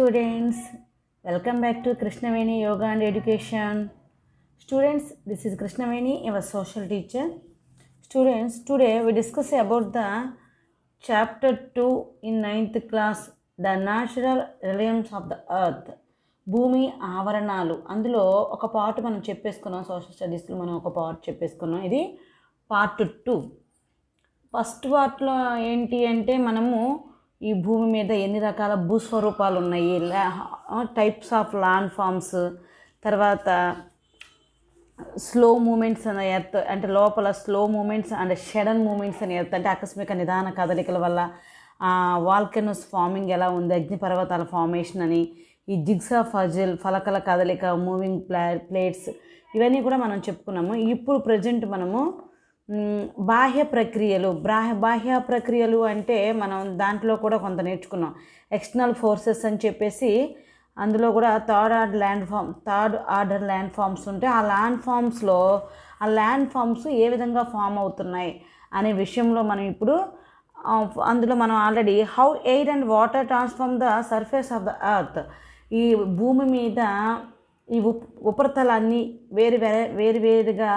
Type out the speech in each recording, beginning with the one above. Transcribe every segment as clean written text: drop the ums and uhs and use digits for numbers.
students, welcome back to Krishnaveni Yoga and Education. Students, this is Krishnaveni, your social teacher. Students, today we discuss about the chapter 2 in 9th class, the natural realms of the earth. భూమి ఆవరణాలు. అందులో ఒక part మనం చెప్పేసుకున్నాం, social స్టడీస్లో మనం ఒక part చెప్పేసుకున్నాం. ఇది part 2. First పార్ట్లో ఏంటి అంటే మనము ఈ భూమి మీద ఎన్ని రకాల భూస్వరూపాలు ఉన్నాయి, టైప్స్ ఆఫ్ ల్యాండ్ ఫామ్స్, తర్వాత స్లో మూమెంట్స్ అనే ఎర్త్ అంటే లోపల slow movements and sudden movements అనే ఎర్త్ అంటే ఆకస్మిక నిదాన కదలికల వల్ల వాల్కెనోస్ ఫార్మింగ్ ఎలా ఉంది, అగ్నిపర్వతాల ఫార్మేషన్ అని, ఈ జిగ్సా పజిల్ ఫలకల కదలిక, మూవింగ్ ప్లేట్స్, ఇవన్నీ కూడా మనం చెప్పుకున్నాము. ఇప్పుడు ప్రజెంట్ మనము బాహ్య ప్రక్రియలు అంటే మనం దాంట్లో కూడా కొంత నేర్చుకున్నాం. ఎక్స్టర్నల్ ఫోర్సెస్ అని చెప్పేసి అందులో కూడా థర్డ్ ఆర్డర్ ల్యాండ్ ఫామ్స్ ఉంటే ఆ ల్యాండ్ ఫామ్స్ ఏ విధంగా ఫామ్ అవుతున్నాయి అనే విషయంలో మనం ఇప్పుడు అందులో మనం already how air and water transform the surface of the earth, ఈ భూమి మీద ఈ ఉపరితలాన్ని వేరువేరుగా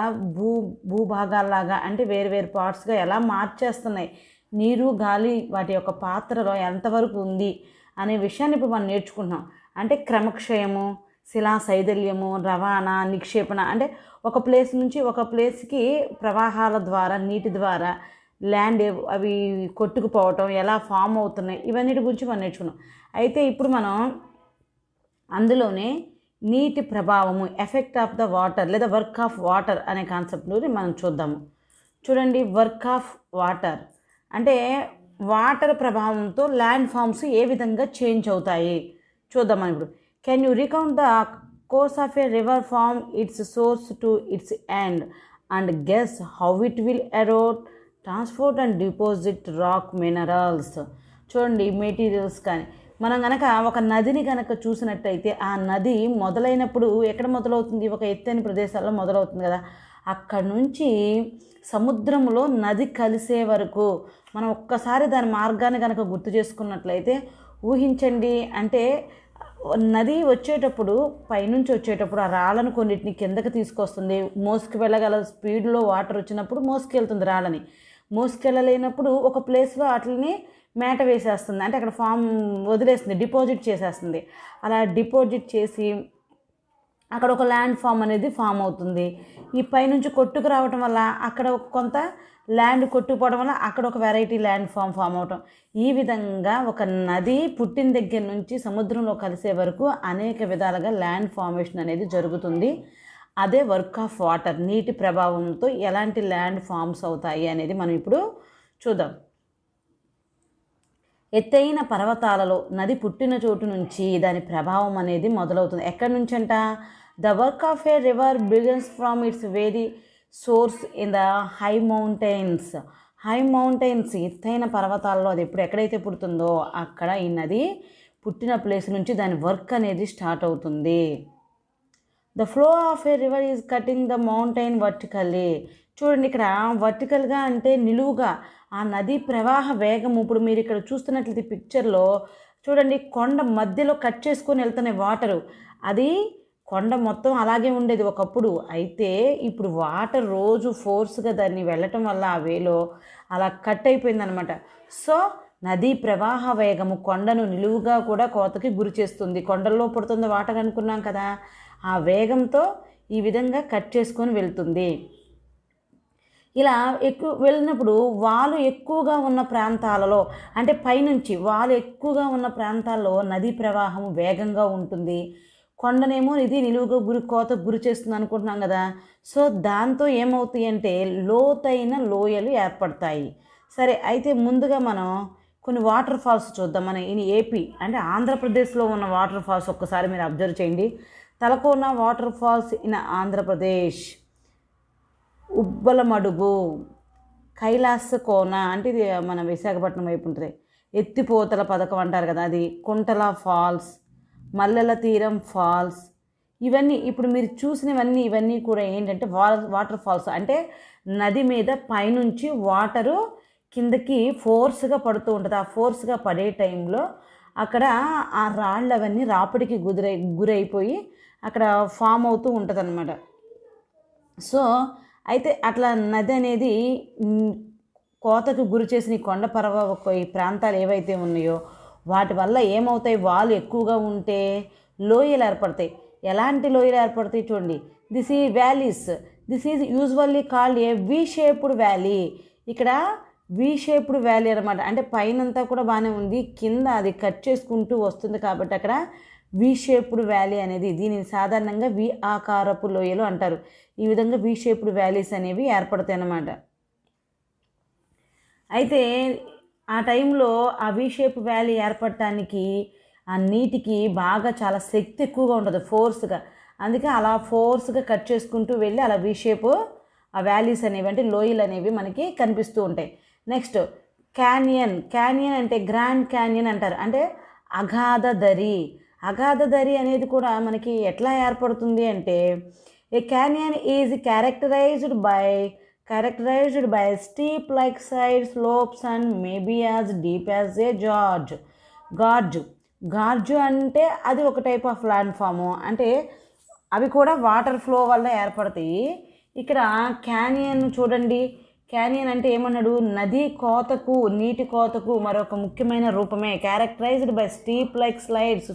భూభాగాల్లాగా అంటే వేరువేరు పార్ట్స్గా ఎలా మార్చేస్తున్నాయి, నీరు గాలి వాటి యొక్క పాత్రలో ఎంతవరకు ఉంది అనే విషయాన్ని ఇప్పుడు మనం నేర్చుకుంటున్నాం. అంటే క్రమక్షయము, శిలా శైథిల్యము, రవాణా, నిక్షేపణ, అంటే ఒక ప్లేస్ నుంచి ఒక ప్లేస్కి ప్రవాహాల ద్వారా నీటి ద్వారా ల్యాండ్ అవి కొట్టుకుపోవటం ఎలా ఫామ్ అవుతున్నాయి, ఇవన్నిటి గురించి మనం నేర్చుకున్నాం. అయితే ఇప్పుడు మనం అందులోనే నీటి ప్రభావము, ఎఫెక్ట్ ఆఫ్ ద వాటర్ లేదా వర్క్ ఆఫ్ వాటర్ అనే కాన్సెప్ట్ గురించి మనం చూద్దాము. చూడండి, వర్క్ ఆఫ్ వాటర్ అంటే వాటర్ ప్రభావంతో ల్యాండ్ ఫామ్స్ ఏ విధంగా చేంజ్ అవుతాయి చూద్దాం మనం ఇప్పుడు. Can you recount the course of A river from it's source to it's end and guess how it will Erode, transport and deposit rock minerals. చూడండి, materials కానీ మనం కనుక ఒక నదిని కనుక చూసినట్టయితే ఆ నది మొదలైనప్పుడు ఎక్కడ మొదలవుతుంది, ఒక ఎత్తైన ప్రదేశాల్లో మొదలవుతుంది కదా, అక్కడ నుంచి సముద్రంలో నది కలిసే వరకు మనం ఒక్కసారి దాని మార్గాన్ని కనుక గుర్తు చేసుకున్నట్లయితే ఊహించండి. అంటే నది వచ్చేటప్పుడు పైనుంచి వచ్చేటప్పుడు ఆ రాళ్ళను కొన్నిటిని కిందకి తీసుకొస్తుంది, మోసుకు వెళ్ళగల స్పీడ్లో వాటర్ వచ్చినప్పుడు మోసుకెళ్తుంది రాళ్ళని, మోసుకెళ్ళలేనప్పుడు ఒక ప్లేస్లో వాటిని మేట వేసేస్తుంది, అంటే అక్కడ ఫామ్ వదిలేస్తుంది, డిపాజిట్ చేసేస్తుంది. అలా డిపాజిట్ చేసి అక్కడ ఒక ల్యాండ్ ఫామ్ అనేది ఫామ్ అవుతుంది. ఈ పైనుంచి కొట్టుకు రావటం వల్ల అక్కడ కొంత ల్యాండ్ కొట్టుకుపోవడం వల్ల అక్కడ ఒక వెరైటీ ల్యాండ్ ఫామ్ అవటం. ఈ విధంగా ఒక నది పుట్టిన దగ్గర నుంచి సముద్రంలో కలిసే వరకు అనేక విధాలుగా ల్యాండ్ ఫార్మేషన్ అనేది జరుగుతుంది. అదే వర్క్ ఆఫ్ వాటర్, నీటి ప్రభావంతో ఎలాంటి ల్యాండ్ ఫామ్స్ అవుతాయి అనేది మనం ఇప్పుడు చూద్దాం. ఎత్తైన పర్వతాలలో నది పుట్టిన చోటు నుంచి దాని ప్రభావం అనేది మొదలవుతుంది. ఎక్కడి నుంచి అంట, the work of A river begins from it's very source in the high mountains. ఎత్తైన పర్వతాల్లో అది ఎక్కడైతే పుడుతుందో అక్కడ ఈ నది పుట్టిన ప్లేస్ నుంచి దాని వర్క్ అనేది స్టార్ట్ అవుతుంది. The flow of A river is cutting the mountain vertically. చూడండి, ఇక్కడ వర్టికల్గా అంటే నిలువుగా ఆ నది ప్రవాహ వేగం. ఇప్పుడు మీరు ఇక్కడ చూస్తున్నట్లయితే పిక్చర్లో చూడండి, కొండ మధ్యలో కట్ చేసుకొని వెళ్తున్న వాటరు, అది కొండ మొత్తం అలాగే ఉండేది ఒకప్పుడు. అయితే ఇప్పుడు వాటర్ రోజు ఫోర్స్గా దాన్ని వెళ్ళటం వల్ల ఆ వేలో అలా కట్ అయిపోయిందనమాట. సో నదీ ప్రవాహ వేగము కొండను నిలువుగా కూడా కోతకి గురి చేస్తుంది. కొండల్లో పడుతుంది వాటర్ అనుకున్నాం కదా, ఆ వేగంతో ఈ విధంగా కట్ చేసుకొని వెళ్తుంది. ఇలా వెళ్ళినప్పుడు వాలు ఎక్కువగా ఉన్న ప్రాంతాలలో, అంటే పైనుంచి వాలు ఎక్కువగా ఉన్న ప్రాంతాల్లో నదీ ప్రవాహం వేగంగా ఉంటుంది. కొండనేమో ఇది నిలువుగా కోతకు గురి చేస్తుంది అనుకుంటున్నాం కదా. సో దాంతో ఏమవుతాయి అంటే లోతైన లోయలు ఏర్పడతాయి. సరే, అయితే ముందుగా మనం కొన్ని వాటర్ ఫాల్స్ చూద్దాం. మన ఈ ఏపీ అంటే ఆంధ్రప్రదేశ్లో ఉన్న వాటర్ ఫాల్స్ ఒక్కసారి మీరు అబ్జర్వ్ చేయండి. Talakona water falls in Andhra Pradesh, Ubbalamadugu, Kailasa కోన అంటే ఇది మన విశాఖపట్నం వైపు ఉంటుంది, ఎత్తిపోతల పథకం అంటారు కదా అది, కుంటల ఫాల్స్, మల్లెల తీరం ఫాల్స్, ఇవన్నీ ఇప్పుడు మీరు చూసినవన్నీ ఇవన్నీ కూడా ఏంటంటే వాటర్ ఫాల్స్. అంటే నది మీద పైనుంచి వాటరు కిందకి ఫోర్స్గా పడుతూ ఉంటుంది. ఆ ఫోర్స్గా పడే టైంలో అక్కడ ఆ రాళ్ళు అవన్నీ రాపిడికి గురైపోయి అక్కడ ఫామ్ అవుతూ ఉంటుంది అన్నమాట. సో అయితే అట్లా నది అనేది కోతకు గురి చేసిన ఈ కొండ ఈ ప్రాంతాలు ఏవైతే ఉన్నాయో వాటి వల్ల ఏమవుతాయి, వాలు ఎక్కువగా ఉంటే లోయలు ఏర్పడతాయి. ఎలాంటి లోయలు ఏర్పడతాయి చూడండి. దిస్ ఈ valleys, this is usually called a we shaped valley. ఇక్కడ వి షేప్డ్ వ్యాలీ అనమాట. అంటే పైనంతా కూడా బాగానే ఉంది, కింద అది కట్ చేసుకుంటూ వస్తుంది కాబట్టి అక్కడ వి షేప్డ్ వ్యాలీ అనేది, దీనిని సాధారణంగా వి ఆకారపు లోయలు అంటారు. ఈ విధంగా వి షేప్డ్ వ్యాలీస్ అనేవి ఏర్పడతాయి అన్నమాట. అయితే ఆ టైంలో ఆ వి షేప్ వ్యాలీ ఏర్పడటానికి ఆ నీటికి బాగా చాలా శక్తి ఎక్కువగా ఉంటుంది, ఫోర్స్గా. అందుకే అలా ఫోర్స్గా కట్ చేసుకుంటూ వెళ్ళి అలా వి షేప్ ఆ వ్యాలీస్ అనేవి అంటే లోయలు అనేవి మనకి కనిపిస్తూ ఉంటాయి. Next canyon. క్యానియన్ అంటే గ్రాండ్ క్యానియన్ అంటారు, అంటే అగాధ దరి. అగాధ దరి అనేది కూడా మనకి ఎట్లా ఏర్పడుతుంది అంటే a canyon is characterized by steep like side slopes and maybe as deep as a గార్జు అంటే అది ఒక టైప్ ఆఫ్ ల్యాండ్ ఫాము, అంటే అవి కూడా వాటర్ ఫ్లో వల్ల ఏర్పడతాయి. ఇక్కడ క్యానియన్ చూడండి, క్యానియన్ అంటే ఏమన్నాడు, నది కోతకు నీటి కోతకు మరొక ముఖ్యమైన రూపమే. Characterised by steep like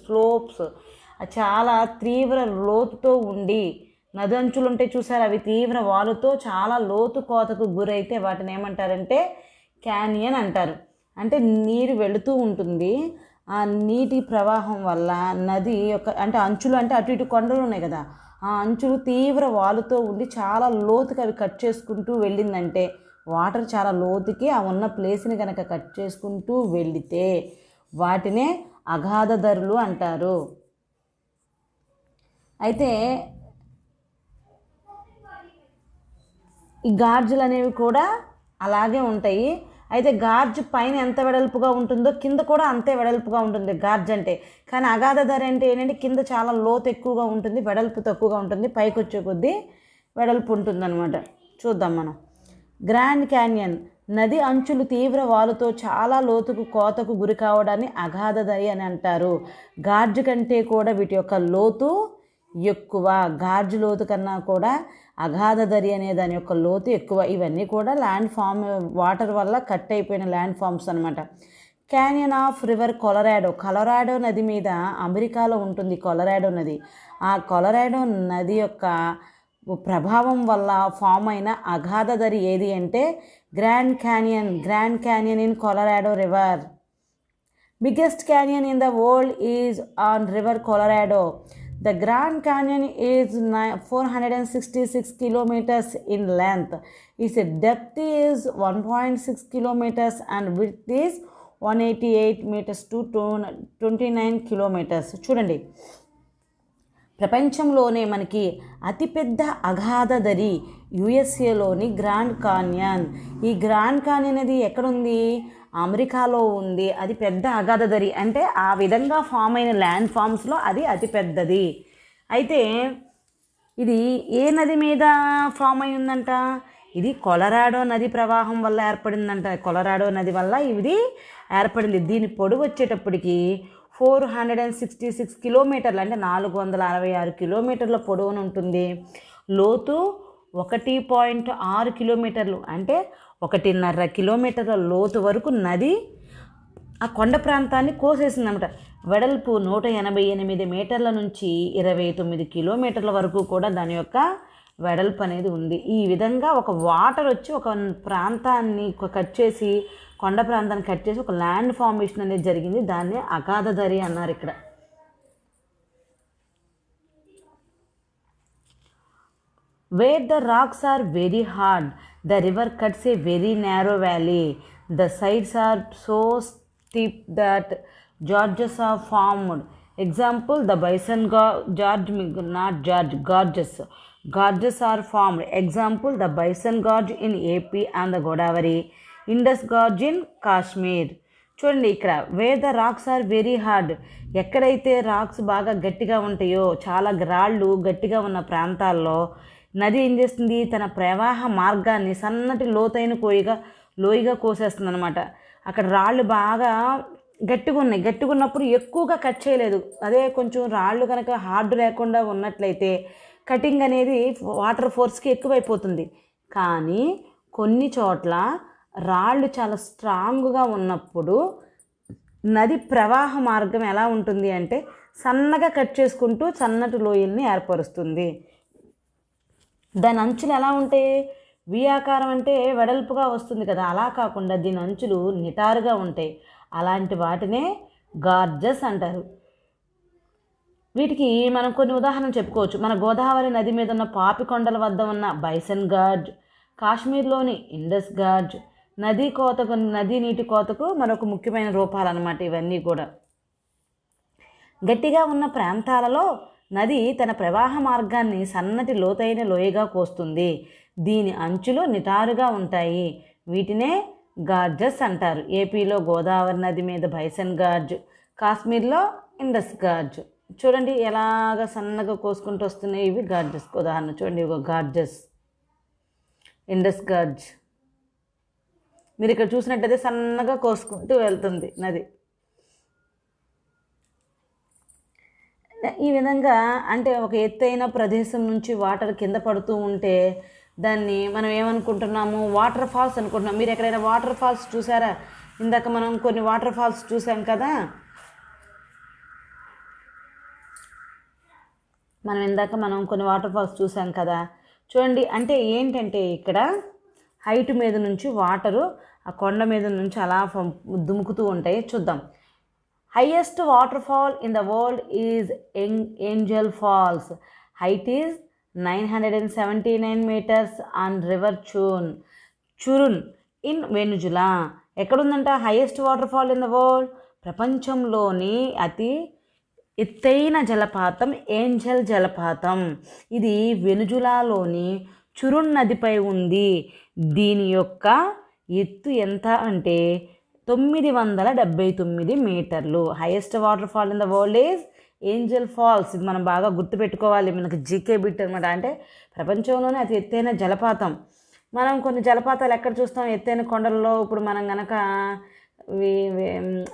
slopes, చాలా తీవ్ర లోతుతో ఉండి, నది అంచులు ఉంటే చూసారు, అవి తీవ్ర వాలుతో చాలా లోతు కోతకు గురైతే వాటిని ఏమంటారంటే క్యానియన్ అంటారు. అంటే నీరు వెళుతూ ఉంటుంది, ఆ నీటి ప్రవాహం వల్ల నది యొక్క అంటే అంచులు అంటే అటు ఇటు కొండలు ఉన్నాయి కదా, ఆ అంచులు తీవ్ర వాలుతో ఉండి చాలా లోతుకి అవి కట్ చేసుకుంటూ వెళ్ళిందంటే, వాటర్ చాలా లోతుకి ఆ ఉన్న ప్లేస్ని కనుక కట్ చేసుకుంటూ వెళితే వాటినే అగాధ ధరలు అంటారు. అయితే ఈ గార్జులు అనేవి కూడా అలాగే ఉంటాయి. అయితే గార్జ్ పైన ఎంత వెడల్పుగా ఉంటుందో కింద కూడా అంతే వెడల్పుగా ఉంటుంది గార్జ్ అంటే. కానీ అగాధ ధర అంటే ఏంటంటే కింద చాలా లోతు ఎక్కువగా ఉంటుంది, వెడల్పు తక్కువగా ఉంటుంది, పైకి వచ్చే కొద్దీ వెడల్పు ఉంటుందన్నమాట. చూద్దాం మనం. గ్రాండ్ క్యానియన్, నది అంచులు తీవ్ర వాలుతో చాలా లోతుకు కోతకు గురి కావడాన్ని అగాధ దరి అని అంటారు. గార్జ్ కంటే కూడా వీటి యొక్క లోతు ఎక్కువ, గార్జ్ లోతు కన్నా కూడా అగాధ దరి అనే దాని యొక్క లోతు ఎక్కువ. ఇవన్నీ కూడా ల్యాండ్ ఫామ్, వాటర్ వల్ల కట్ అయిపోయిన ల్యాండ్ ఫామ్స్ అనమాట. క్యానియన్ ఆఫ్ రివర్ కొలరాడో నది మీద అమెరికాలో ఉంటుంది కొలరాడో నది. ఆ కొలరాడో నది యొక్క ప్రభావం వల్ల ఫామ్ అయిన అగాధ దరి ఏది అంటే grand canyon in Colorado river. Biggest canyon in the world is on river Colorado. The Grand Canyon is 466 kilometers in length. Its depth is 1.6 kilometers and width is 188 meters to 29 kilometers. చూడండి, ప్రపంచంలోనే మనకి అతిపెద్ద అగాధ దరి యుఎస్ఏలోని grand canyon. ఈ grand canyon అనేది ఎక్కడుంది, అమెరికాలో ఉంది. అది పెద్ద అగాధ దరి, అంటే ఆ విధంగా ఫామ్ అయిన ల్యాండ్ ఫామ్స్లో అది అతి పెద్దది. అయితే ఇది ఏ నది మీద ఫామ్ అయి ఉందంట, ఇది కొలరాడో నది ప్రవాహం వల్ల ఏర్పడిందంట. కొలరాడో నది వల్ల ఇది ఏర్పడింది. దీని పొడవు వచ్చేటప్పటికి 466 కిలోమీటర్లు, అంటే 466 కిలోమీటర్ల పొడవును ఉంటుంది. లోతు 1.6 కిలోమీటర్లు, అంటే 1.5 కిలోమీటర్ల లోతు వరకు నది ఆ కొండ ప్రాంతాన్ని కోసేసిందన్నమాట. వెడల్పు 188 మీటర్ల నుంచి 29 కిలోమీటర్ల వరకు కూడా దాని యొక్క వెడల్పు అనేది ఉంది. ఈ విధంగా ఒక వాటర్ వచ్చి ఒక ప్రాంతాన్ని కట్ చేసి, కొండ ప్రాంతాన్ని కట్ చేసి ఒక ల్యాండ్ ఫార్మేషన్ అనేది జరిగింది. దాన్ని అగాధ దరి అన్నారు ఇక్కడ. Where the rocks are very hard, the river cuts a very narrow valley. The sides are so steep that gorges are formed. Example, the bison gorges are formed. Example, the bison gorge in AP and the Godavari, Indus gorge in Kashmir. చూడండి, ఇక్కడ where the rocks are very hard, ఎక్కడైతే rocks బాగా గట్టిగా ఉంటాయో, చాలా రాళ్ళు గట్టిగా ఉన్న ప్రాంతాల్లో నది ఏం చేస్తుంది, తన ప్రవాహ మార్గాన్ని సన్నటి లోతైన లోయగా కోసేస్తుంది అనమాట. అక్కడ రాళ్ళు బాగా గట్టిగా ఉన్నాయి. గట్టిగా ఉన్నప్పుడు ఎక్కువగా కట్ చేయలేదు. అదే కొంచెం రాళ్ళు కనుక హార్డ్ లేకుండా ఉన్నట్లయితే కటింగ్ అనేది వాటర్ ఫోర్స్కి ఎక్కువైపోతుంది. కానీ కొన్ని చోట్ల రాళ్ళు చాలా స్ట్రాంగ్గా ఉన్నప్పుడు నది ప్రవాహ మార్గం ఎలా ఉంటుంది అంటే సన్నగా కట్ చేసుకుంటూ సన్నటి లోయల్ని ఏర్పరుస్తుంది. దాని అంచులు ఎలా ఉంటాయి? వి ఆకారం అంటే వెడల్పుగా వస్తుంది కదా, అలా కాకుండా దీని అంచులు నిటారుగా ఉంటాయి. అలాంటి వాటినే గార్జెస్ అంటారు. వీటికి మనం కొన్ని ఉదాహరణలు చెప్పుకోవచ్చు. మన గోదావరి నది మీద ఉన్న పాపికొండల వద్ద ఉన్న బైసన్ గార్జ్, కాశ్మీర్లోని ఇండస్ గార్జ్, నదీ నీటి కోతకు మరొక ముఖ్యమైన రూపాలు అన్నమాట ఇవన్నీ కూడా. గట్టిగా ఉన్న ప్రాంతాలలో నది తన ప్రవాహ మార్గాన్ని సన్నటి లోతైన లోయగా కోస్తుంది. దీని అంచులు నిటారుగా ఉంటాయి. వీటినే గార్జెస్ అంటారు. ఏపీలో గోదావరి నది మీద బైసన్ గార్జ్, కాశ్మీర్లో ఇండస్ గార్జ్. చూడండి ఎలాగ సన్నగా కోసుకుంటూ వస్తున్నాయి ఇవి గార్జెస్ ఉదాహరణ. చూడండి ఇవి గార్జెస్, ఇండస్ గార్జ్. మీరు ఇక్కడ చూసినట్టయితే సన్నగా కోసుకుంటూ వెళ్తుంది నది. ఈ విధంగా అంటే ఒక ఎత్తైన ప్రదేశం నుంచి వాటర్ కింద పడుతూ ఉంటే దాన్ని మనం ఏమనుకుంటున్నాము? వాటర్ ఫాల్స్ అనుకుంటున్నాం. మీరు ఎక్కడైనా వాటర్ ఫాల్స్ చూసారా? ఇందాక మనం కొన్ని వాటర్ ఫాల్స్ చూసాం కదా. మనం కొన్ని వాటర్ ఫాల్స్ చూసాం కదా. చూడండి అంటే ఏంటంటే ఇక్కడ హైట్ మీద నుంచి వాటరు ఆ కొండ మీద నుంచి అలా దుముకుతూ ఉంటాయి. చూద్దాం. Highest waterfall in the world is Angel falls. Height is 979 meters on river Churun in Venezuela. ఎక్కడుందంట highest waterfall in the world? ప్రపంచంలోని అతి ఎత్తైన జలపాతం ఏంజల్ జలపాతం. ఇది వెనుజులాలోని చురున్ నదిపై ఉంది. దీని యొక్క ఎత్తు ఎంత అంటే 979 మీటర్లు. Highest waterfall in the world is Angel Falls. ఇది మనం బాగా గుర్తుపెట్టుకోవాలి. మనకి జీకే బిట్ అనమాట. అంటే ప్రపంచంలోనే అతి ఎత్తైన జలపాతం. మనం కొన్ని జలపాతాలు ఎక్కడ చూస్తాం? ఎత్తైన కొండల్లో. ఇప్పుడు మనం కనుక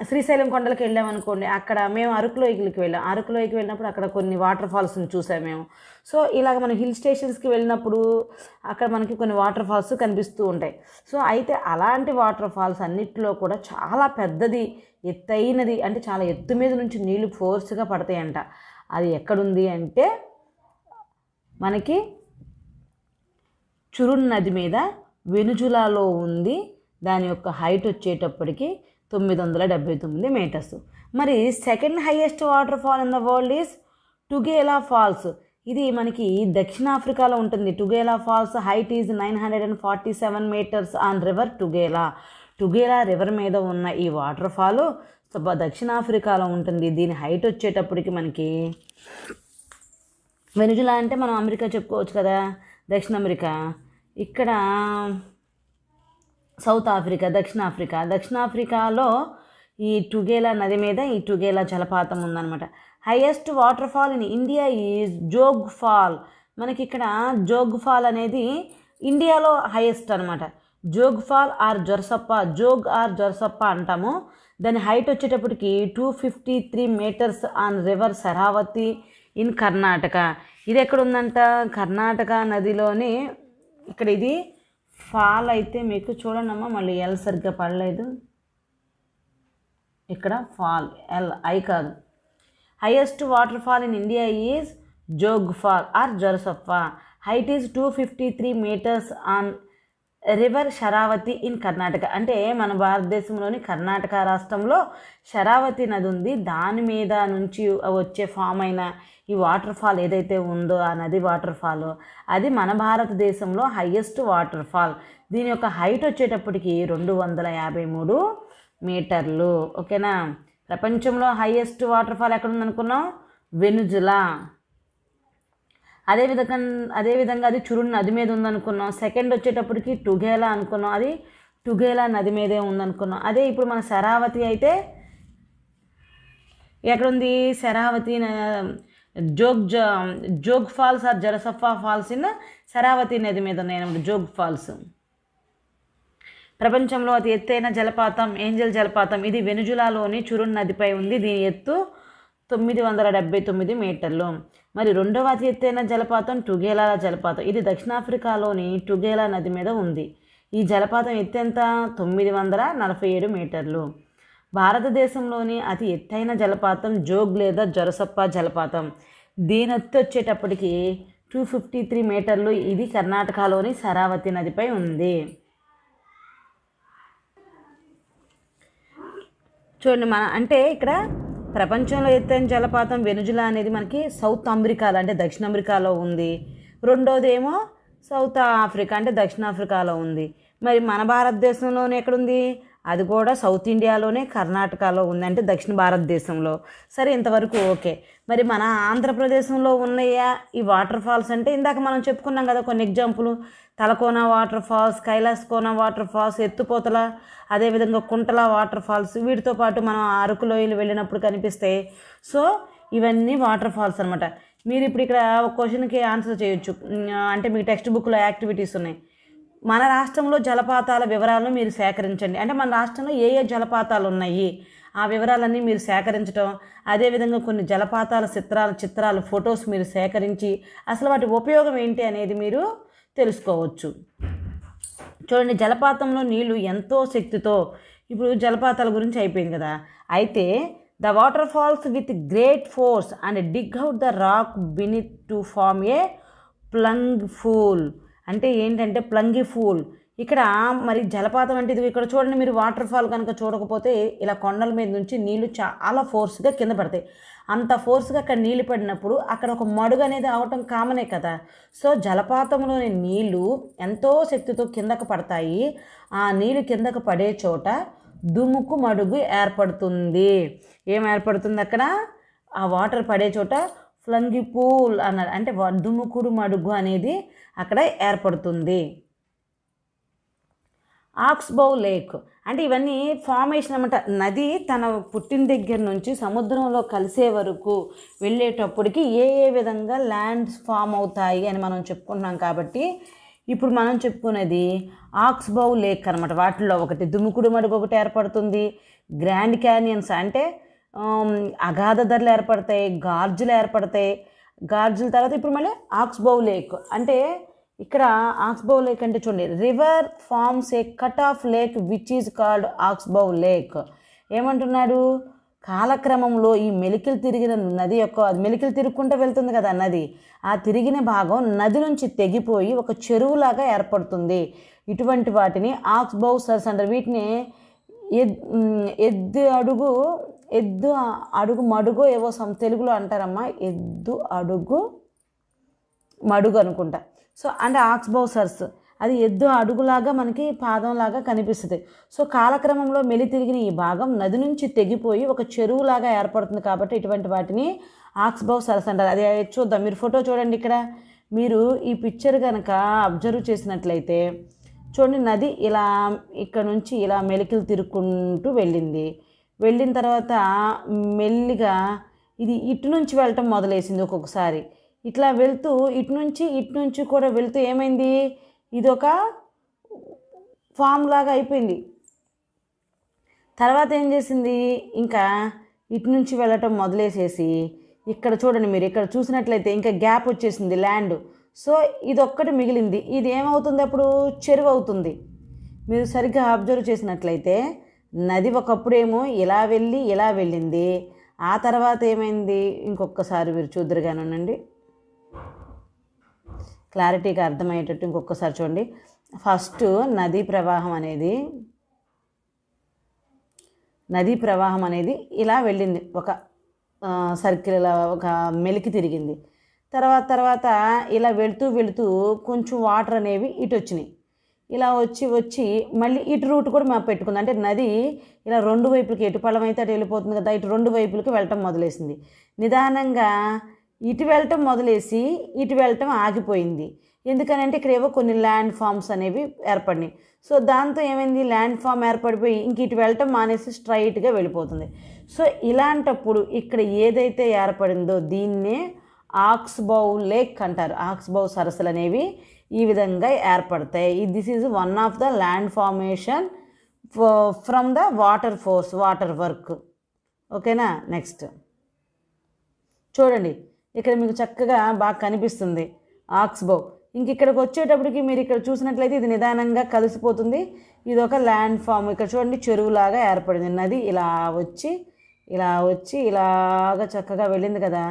శ్రీశైలం కొండలకు వెళ్ళామనుకోండి, అక్కడ మేము అరకులోయకి వెళ్ళినప్పుడు అక్కడ కొన్ని వాటర్ ఫాల్స్ని చూసాము మేము. సో ఇలాగ మనం హిల్ స్టేషన్స్కి వెళ్ళినప్పుడు అక్కడ మనకి కొన్ని వాటర్ ఫాల్స్ కనిపిస్తూ ఉంటాయి. సో అయితే అలాంటి వాటర్ ఫాల్స్ అన్నిటిలో కూడా చాలా పెద్దది, ఎత్తైనది, అంటే చాలా ఎత్తు మీద నుంచి నీళ్లు ఫోర్స్గా పడతాయంట. అది ఎక్కడుంది అంటే మనకి చురున్ నది మీద వెనుజులాలో ఉంది. దాని యొక్క హైట్ వచ్చేటప్పటికి 979 మీటర్స్. మరి second highest waterfall in the world is Tugela Falls. ఇది మనకి దక్షిణాఫ్రికాలో ఉంటుంది. Tugela Falls height is 947 meters on river Tugela river మీద ఉన్న ఈ వాటర్ ఫాల్ దక్షిణాఫ్రికాలో ఉంటుంది. దీని హైట్ వచ్చేటప్పటికి మనకి వెనుజులా అంటే మనం అమెరికా చెప్పుకోవచ్చు కదా, దక్షిణ అమెరికా. ఇక్కడ సౌత్ ఆఫ్రికా, దక్షిణాఫ్రికాలో ఈ టుగేలా నది మీద ఈ టుగేలా జలపాతం ఉందన్నమాట. Highest waterfall in India is Jog fall. మనకి ఇక్కడ జోగ్ ఫాల్ అనేది ఇండియాలో హైయెస్ట్ అనమాట. జోగ్ ఫాల్ ఆర్ జొరసప్ప అంటాము. దాని హైట్ వచ్చేటప్పటికి 253 meters on river Sharavathi in Karnataka. ఇది ఎక్కడ ఉందంట? కర్ణాటక నదిలోని. ఇక్కడ ఇది ఫాల్ అయితే మీకు చూడండి అమ్మా, మళ్ళీ ఎల్ సరిగ్గా పడలేదు. ఇక్కడ ఫాల్ ఐ కాదు. Highest waterfall in India is Jog fall or Gersoppa. Height is 253 meters on river Sharavathi in Karnataka. అంటే మన భారతదేశంలోని కర్ణాటక రాష్ట్రంలో శరావతి నది ఉంది. దాని మీద నుంచి వచ్చే ఫామ్ అయిన ఈ వాటర్ ఫాల్ ఏదైతే ఉందో ఆ నది వాటర్ ఫాల్, అది మన భారతదేశంలో హైయెస్ట్ వాటర్ ఫాల్. దీని యొక్క హైట్ వచ్చేటప్పటికి 253 మీటర్లు. ఓకేనా? ప్రపంచంలో హైయెస్ట్ వాటర్ ఫాల్ ఎక్కడ ఉందనుకున్నాం? వెనుజులా. అదేవిధంగా అది చురున్ నది మీద ఉందనుకున్నాం. సెకండ్ వచ్చేటప్పటికి టుగేలా అనుకున్నాం. అది టుగేలా నది మీదే ఉందనుకున్నాం. అదే ఇప్పుడు మన శరావతి అయితే ఎక్కడుంది? Sharavathi Jog falls or Gersoppa falls in Sharavathi నది మీద ఉన్నాయన్నమాట జోగ్ ఫాల్స్. ప్రపంచంలో అతి ఎత్తైన జలపాతం ఏంజల్ జలపాతం. ఇది వెనుజులాలోని చురున్ నదిపై ఉంది. దీని ఎత్తు 979 మీటర్లు. మరి రెండవ అతి ఎత్తైన జలపాతం టుగేలా జలపాతం. ఇది దక్షిణాఫ్రికాలోని టుగేలా నది మీద ఉంది. ఈ జలపాతం ఎత్తు ఎంత? 947 మీటర్లు. భారతదేశంలోని అతి ఎత్తైన జలపాతం జోగ్ లేదా జొరసప్ప జలపాతం. దీని ఎత్తు వచ్చేటప్పటికి 253 మీటర్లు. ఇది కర్ణాటకలోని శరావతి నదిపై ఉంది. చూడండి, అంటే ఇక్కడ ప్రపంచంలో ఎత్తైన జలపాతం వెనుజులా అనేది మనకి సౌత్ అమెరికాలో అంటే దక్షిణ అమెరికాలో ఉంది. రెండోది ఏమో సౌత్ ఆఫ్రికా అంటే దక్షిణాఫ్రికాలో ఉంది. మరి మన భారతదేశంలోనే ఎక్కడుంది? అది కూడా సౌత్ ఇండియాలోనే కర్ణాటకలో ఉంది, అంటే దక్షిణ భారతదేశంలో. సరే, ఇంతవరకు ఓకే. మరి మన ఆంధ్రప్రదేశంలో ఉన్నాయా ఈ వాటర్ ఫాల్స్ అంటే? ఇందాక మనం చెప్పుకున్నాం కదా కొన్ని example. Talakona waterfalls, Kailasakona waterfalls, Ethipothala, అదేవిధంగా కుంటల వాటర్ ఫాల్స్. వీటితో పాటు మనం అరకు లోయలు వెళ్ళినప్పుడు కనిపిస్తాయి. సో ఇవన్నీ వాటర్ ఫాల్స్ అనమాట. మీరు ఇప్పుడు ఇక్కడ ఒక క్వశ్చన్కి ఆన్సర్ చేయొచ్చు. అంటే మీకు టెక్స్ట్ బుక్లో యాక్టివిటీస్ ఉన్నాయి. మన రాష్ట్రంలో జలపాతాల వివరాలను మీరు సేకరించండి. అంటే మన రాష్ట్రంలో ఏ ఏ జలపాతాలు ఉన్నాయి ఆ వివరాలన్నీ మీరు సేకరించడం, అదేవిధంగా కొన్ని జలపాతాల చిత్రాలు ఫొటోస్ మీరు సేకరించి అసలు వాటి ఉపయోగం ఏంటి అనేది మీరు తెలుసుకోవచ్చు. చూడండి, జలపాతంలో నీళ్లు ఎంతో శక్తితో, ఇప్పుడు జలపాతాల గురించి అయిపోయింది కదా. అయితే the water falls with great force and dig out the rock beneath to form a plunge pool. అంటే ఏంటంటే ప్లంగి ఫూల్. ఇక్కడ మరి జలపాతం అంటే ఇది ఇక్కడ చూడండి, మీరు వాటర్ ఫాల్ కనుక చూడకపోతే ఇలా కొండల మీద నుంచి నీళ్లు చాలా ఫోర్స్గా కింద పడతాయి. అంత ఫోర్స్గా అక్కడ నీళ్ళు పడినప్పుడు అక్కడ ఒక మడుగు అనేది అవటం కామనే కదా. సో జలపాతంలోని నీళ్లు ఎంతో శక్తితో కిందకు పడతాయి. ఆ నీళ్ళు కిందకు పడే చోట దుముకు మడుగు ఏర్పడుతుంది. ఏం ఏర్పడుతుంది అక్కడ? ఆ వాటర్ పడే చోట ఫ్లంగి పూల్ అన్నారు, అంటే దుముకుడు మడుగు అనేది అక్కడ ఏర్పడుతుంది. ఆక్స్బౌ లేక్ అంటే ఇవన్నీ ఫార్మేషన్ అన్నమాట. నది తన పుట్టిన దగ్గర నుంచి సముద్రంలో కలిసే వరకు వెళ్ళేటప్పటికి ఏ ఏ విధంగా ల్యాండ్స్ ఫామ్ అవుతాయి అని మనం చెప్పుకుంటున్నాం. కాబట్టి ఇప్పుడు మనం చెప్పుకునేది ఆక్స్బౌ లేక్ అనమాట. వాటిల్లో ఒకటి దుముకుడు మడుగు ఒకటి ఏర్పడుతుంది. గ్రాండ్ క్యానియన్స్ అంటే అగాధ ధరలు ఏర్పడతాయి, గార్జులు ఏర్పడతాయి. గార్జుల తర్వాత ఇప్పుడు మళ్ళీ ఆక్స్బౌ లేక్. అంటే ఇక్కడ ఆక్స్బౌ లేక్ అంటే చూడండి, river forms a cut off lake which is called oxbow lake. ఏమంటున్నాడు? కాలక్రమంలో ఈ మెలికలు తిరిగిన నది యొక్క మెలికలు తిరుగుకుంటూ వెళ్తుంది కదా నది, ఆ తిరిగిన భాగం నది నుంచి తెగిపోయి ఒక చెరువులాగా ఏర్పడుతుంది. ఇటువంటి వాటిని ఆక్స్బౌ సర్స్ అంటారు. వీటిని ఎద్దు అడుగు మడుగు ఏవో తెలుగులో అంటారమ్మా. ఎద్దు అడుగు మడుగు అనుకుంటా. సో అంటే ఆక్స్బౌ సర్స్ అది ఎద్దు అడుగులాగా మనకి పాదంలాగా కనిపిస్తుంది. సో కాలక్రమంలో మెలి తిరిగిన ఈ భాగం నది నుంచి తెగిపోయి ఒక చెరువులాగా ఏర్పడుతుంది. కాబట్టి ఇటువంటి వాటిని ఆక్స్బౌ సర్స్ అంటారు. అది చూద్దాం, మీరు ఫోటో చూడండి. ఇక్కడ మీరు ఈ పిక్చర్ కనుక అబ్జర్వ్ చేసినట్లయితే చూడండి, నది ఇలా ఇక్కడ నుంచి ఇలా మెలికలు తిరుక్కుంటూ వెళ్ళిన తర్వాత మెల్లిగా ఇది ఇటు నుంచి వెళ్ళటం మొదలేసింది. ఒక్కొక్కసారి ఇట్లా వెళ్తూ ఇటు నుంచి కూడా వెళ్తూ ఏమైంది, ఇది ఒక ఫామ్ లాగా అయిపోయింది. తర్వాత ఏం చేసింది, ఇంకా ఇటు నుంచి వెళ్ళటం మొదలేసేసి ఇక్కడ చూడండి, మీరు ఇక్కడ చూసినట్లయితే ఇంకా గ్యాప్ వచ్చేసింది ల్యాండ్. సో ఇది ఒక్కటి మిగిలింది. ఇది ఏమవుతుంది అప్పుడు? చెరువు అవుతుంది. మీరు సరిగ్గా అబ్జర్వ్ చేసినట్లయితే నది ఒకప్పుడేమో ఇలా వెళ్ళింది. ఆ తర్వాత ఏమైంది ఇంకొకసారి మీరు చూద్దరుగానండి, క్లారిటీగా అర్థమయ్యేటట్టు ఇంకొకసారి చూడండి. ఫస్ట్ నదీ ప్రవాహం అనేది ఇలా వెళ్ళింది, ఒక సర్కిల్, ఒక మెలికి తిరిగింది. తర్వాత ఇలా వెళుతూ కొంచెం వాటర్ అనేవి ఇటు వచ్చినాయి. ఇలా వచ్చి మళ్ళీ ఇటు రూట్ కూడా మేము పెట్టుకుంది. అంటే నది ఇలా రెండు వైపులకి, ఎటు పళ్ళం అయితే అటు వెళ్ళిపోతుంది కదా, ఇటు రెండు వైపులకి వెళ్ళటం మొదలేసింది. నిదానంగా ఇటు వెళ్ళటం మొదలేసి ఇటు వెళ్ళటం ఆగిపోయింది. ఎందుకనంటే ఇక్కడ ఏవో కొన్ని ల్యాండ్ ఫామ్స్ అనేవి ఏర్పడినాయి. సో దాంతో ఏమైంది, ల్యాండ్ ఫామ్ ఏర్పడిపోయి ఇంక ఇటు వెళ్ళటం మానేసి స్ట్రైట్గా వెళ్ళిపోతుంది. సో ఇలాంటప్పుడు ఇక్కడ ఏదైతే ఏర్పడిందో దీన్నే ఆక్స్బౌ లేక్ అంటారు. ఆక్స్బౌ సరస్సులు అనేవి ఈ విధంగా ఏర్పడతాయి. This is one of the land formation from the water force, water work. ఓకేనా. నెక్స్ట్ చూడండి, ఇక్కడ మీకు చక్కగా బాగా కనిపిస్తుంది ఆక్స్బౌ. ఇంక ఇక్కడికి వచ్చేటప్పటికి మీరు ఇక్కడ చూసినట్లయితే ఇది నిదానంగా కలిసిపోతుంది. ఇది ఒక ల్యాండ్ ఫామ్. ఇక్కడ చూడండి చెరువులాగా ఏర్పడింది. నది ఇలా వచ్చి ఇలాగా చక్కగా వెళ్ళింది కదా.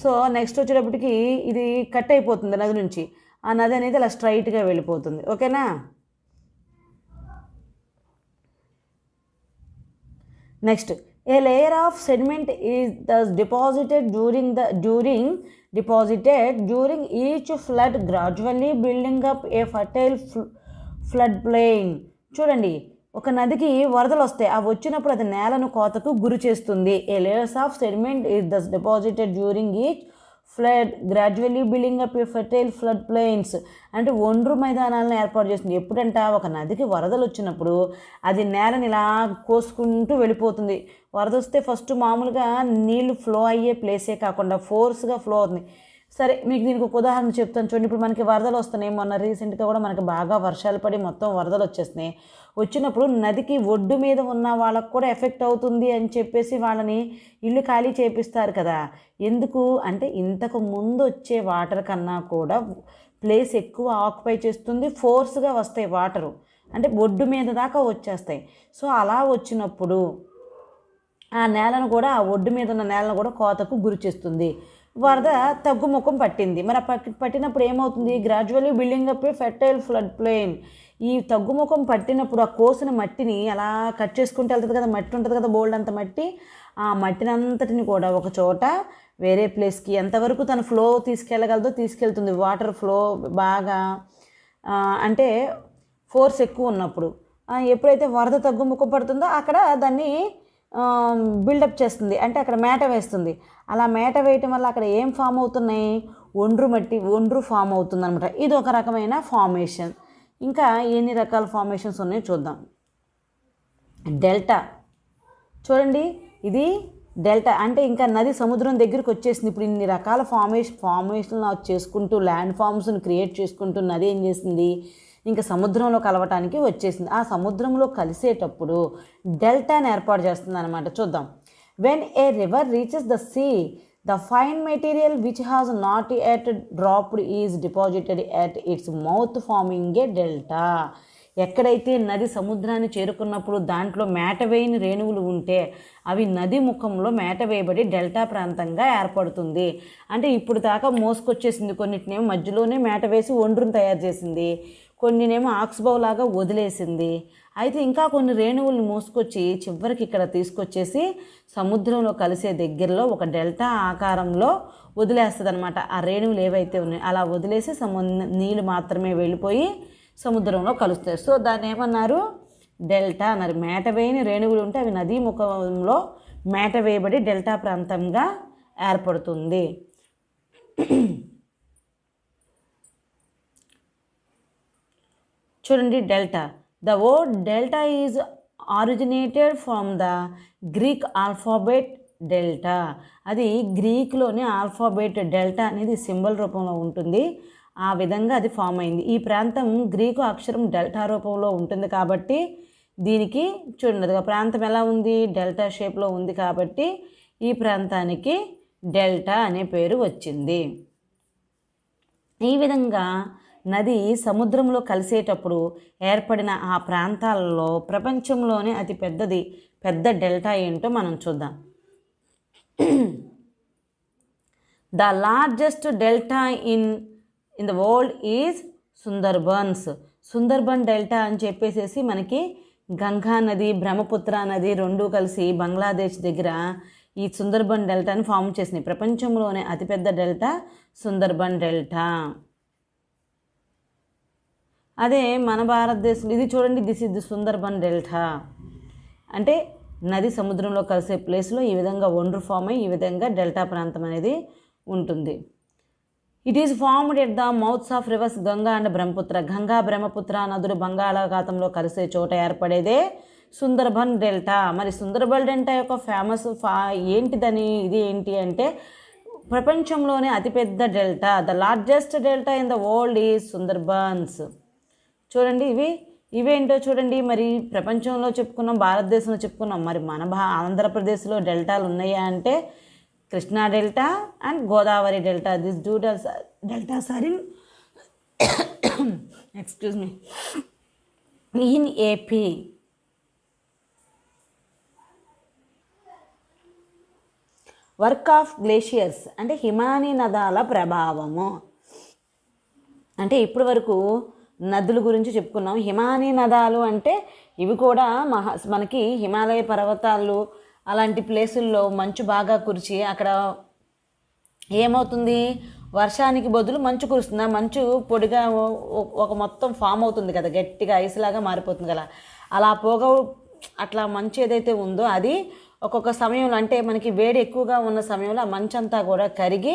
సో నెక్స్ట్ వచ్చేటప్పటికి ఇది కట్ అయిపోతుంది నది నుంచి. ఆ నది అనేది ఇలా స్ట్రైట్గా వెళ్ళిపోతుంది. ఓకేనా. Next, A layer of sediment is thus deposited during each flood, gradually building up a fertile flood plain. చూడండి, ఒక నదికి వరదలు వస్తాయి. అవి వచ్చినప్పుడు అది నేలను కోతకు గురి చేస్తుంది. A layers of sediment is thus deposited during each flood gradually building up a fertile flood plains అంటే ఒండ్రు మైదానాలను ఏర్పాటు చేస్తుంది. ఎప్పుడంట ఒక నదికి వరదలు వచ్చినప్పుడు అది నేలని ఇలా కోసుకుంటూ వెళ్ళిపోతుంది. వరద వస్తే ఫస్ట్ మామూలుగా నీళ్లు ఫ్లో అయ్యే ప్లేసే కాకుండా ఫోర్స్గా ఫ్లో అవుతుంది. సరే, మీకు దీనికి ఒక ఉదాహరణ చెప్తాను చూడండి. ఇప్పుడు మనకి వరదలు వస్తున్నాయి. మొన్న రీసెంట్గా కూడా మనకి బాగా వర్షాలు పడి మొత్తం వరదలు వచ్చేస్తున్నాయి. వచ్చినప్పుడు నదికి ఒడ్డు మీద ఉన్న వాళ్ళకు కూడా ఎఫెక్ట్ అవుతుంది అని చెప్పేసి వాళ్ళని ఇల్లు ఖాళీ చేపిస్తారు కదా. ఎందుకు అంటే ఇంతకు ముందు వచ్చే వాటర్ కన్నా కూడా ప్లేస్ ఎక్కువ ఆక్యుపై చేస్తుంది. ఫోర్స్గా వస్తాయి వాటరు, అంటే ఒడ్డు మీద దాకా వచ్చేస్తాయి. సో అలా వచ్చినప్పుడు ఆ నేలను కూడా, ఆ ఒడ్డు మీద ఉన్న నేలను కూడా కోతకు గురి చేస్తుంది. వరద తగ్గుముఖం పట్టింది. మరి పట్టినప్పుడు ఏమవుతుంది? Gradually building up a fertile flood plain. ఈ తగ్గుముఖం పట్టినప్పుడు ఆ కోసిన మట్టిని అలా కట్ చేసుకుంటూ వెళ్తుంది కదా, మట్టి ఉంటుంది కదా బోల్డ్ అంత మట్టి. ఆ మట్టినంతటిని కూడా ఒక చోట వేరే ప్లేస్కి ఎంతవరకు తన ఫ్లో తీసుకెళ్ళగలదో తీసుకెళ్తుంది. వాటర్ ఫ్లో బాగా అంటే ఫోర్స్ ఎక్కువ ఉన్నప్పుడు. ఎప్పుడైతే వరద తగ్గుముఖం పడుతుందో అక్కడ దాన్ని బిల్డప్ చేస్తుంది, అంటే అక్కడ మేట వేస్తుంది. అలా మేట వేయటం వల్ల అక్కడ ఏం ఫామ్ అవుతున్నాయి? ఒండ్రు ఫామ్ అవుతుంది అనమాట. ఇది ఒక రకమైన ఫార్మేషన్. ఇంకా ఎన్ని రకాల ఫార్మేషన్స్ ఉన్నాయో చూద్దాం. డెల్టా చూడండి, ఇది డెల్టా అంటే ఇంకా నది సముద్రం దగ్గరికి వచ్చేసింది. ఇప్పుడు ఇన్ని రకాల ఫార్మేషన్ చేసుకుంటూ ల్యాండ్ ఫామ్స్ని క్రియేట్ చేసుకుంటూ నది ఏం చేసింది? ఇంకా సముద్రంలో కలవటానికి వచ్చేసింది. ఆ సముద్రంలో కలిసేటప్పుడు డెల్టాని ఏర్పాటు చేస్తుంది అనమాట. చూద్దాం. When a river reaches the sea, the fine material which has not yet dropped is deposited at its mouth forming a delta. ఎక్కడైతే నది సముద్రాన్ని చేరుకున్నప్పుడు దాంట్లో మేటవేయని రేణువులు ఉంటే అవి నది ముఖంలో మేట వేయబడి డెల్టా ప్రాంతంగా ఏర్పడుతుంది. అంటే ఇప్పుడు దాకా మోసుకొచ్చేసింది, కొన్నిటినేమో మధ్యలోనే మేట వేసి ఒండ్రును తయారు చేసింది, కొన్నినేమో ఆక్స్బౌ లాగా వదిలేసింది. అయితే ఇంకా కొన్ని రేణువులను మోసుకొచ్చి చివరికి ఇక్కడ తీసుకొచ్చేసి సముద్రంలో కలిసే దగ్గరలో ఒక డెల్టా ఆకారంలో వదిలేస్తుంది అనమాట. ఆ రేణువులు ఏవైతే ఉన్నాయో అలా వదిలేసి నీళ్ళు మాత్రమే వెళ్ళిపోయి సముద్రంలో కలుస్తాయి. సో దాన్ని ఏమన్నారు? డెల్టా అన్నారు. మేట వేయని రేణువులు ఉంటే అవి నదీ ముఖంలో మేట వేయబడి డెల్టా ప్రాంతంగా ఏర్పడుతుంది. చూడండి, delta. The word delta is originated from the Greek alphabet delta. అది గ్రీక్లోని ఆల్ఫాబెట్ డెల్టా అనేది సింబల్ రూపంలో ఉంటుంది. ఆ విధంగా అది ఫామ్ అయింది. ఈ ప్రాంతం గ్రీకు అక్షరం డెల్టా రూపంలో ఉంటుంది కాబట్టి దీనికి చూడండి, ఆ ప్రాంతం ఎలా ఉంది? డెల్టా షేప్లో ఉంది కాబట్టి ఈ ప్రాంతానికి డెల్టా అనే పేరు వచ్చింది. ఈ విధంగా నది సముద్రంలో కలిసేటప్పుడు ఏర్పడిన ఆ ప్రాంతాలలో ప్రపంచంలోనే అతి పెద్ద డెల్టా ఏంటో మనం చూద్దాం. The largest delta in the world is Sundarbans. Sundarban delta అని చెప్పేసి మనకి గంగా నది, బ్రహ్మపుత్ర నది రెండూ కలిసి బంగ్లాదేశ్ దగ్గర ఈ సుందర్బన్ డెల్టాని ఫామ్ చేసినాయి. ప్రపంచంలోనే అతిపెద్ద డెల్టా సుందర్బన్ డెల్టా. అదే మన భారతదేశంలో ఇది చూడండి, this is the Sundarban delta. అంటే నది సముద్రంలో కలిసే ప్లేస్లో ఈ విధంగా ఒండ్రు ఫామ్ అయ్యి ఈ విధంగా డెల్టా ప్రాంతం అనేది ఉంటుంది. It is formed at the mouths of reverse Ganga and Brahmaputra. Ganga Brahmaputra నదులు బంగాళాఖాతంలో కలిసే చోట ఏర్పడేదే సుందర్బన్ డెల్టా. మరి సుందర్బన్ డెల్టా యొక్క ఫేమస్ ఏంటిదని ఇది ఏంటి అంటే ప్రపంచంలోనే అతిపెద్ద delta, the largest delta in the world is Sundarbans. చూడండి ఇవేంటో చూడండి. మరి ప్రపంచంలో చెప్పుకున్నాం, భారతదేశంలో చెప్పుకున్నాం, మరి మన ఆంధ్రప్రదేశ్లో డెల్టాలు ఉన్నాయా అంటే Krishna delta and Godavari delta. This two deltas are in excuse me in AP. Work of glaciers అంటే హిమానీ నదాల ప్రభావము. అంటే ఇప్పటి వరకు నదుల గురించి చెప్పుకున్నాం. హిమానీ నదాలు అంటే ఇవి కూడా మనకి హిమాలయ పర్వతాలు అలాంటి ప్లేసుల్లో మంచు బాగా కురిచి అక్కడ ఏమవుతుంది, వర్షానికి బదులు మంచు కురుస్తుంది. ఆ మంచు పొడిగా ఒక మొత్తం ఫామ్ అవుతుంది కదా, గట్టిగా ఐస్లాగా మారిపోతుంది కదా. అలా అట్లా మంచు ఏదైతే ఉందో అది ఒక్కొక్క సమయంలో అంటే మనకి వేడి ఎక్కువగా ఉన్న సమయంలో ఆ మంచంతా కూడా కరిగి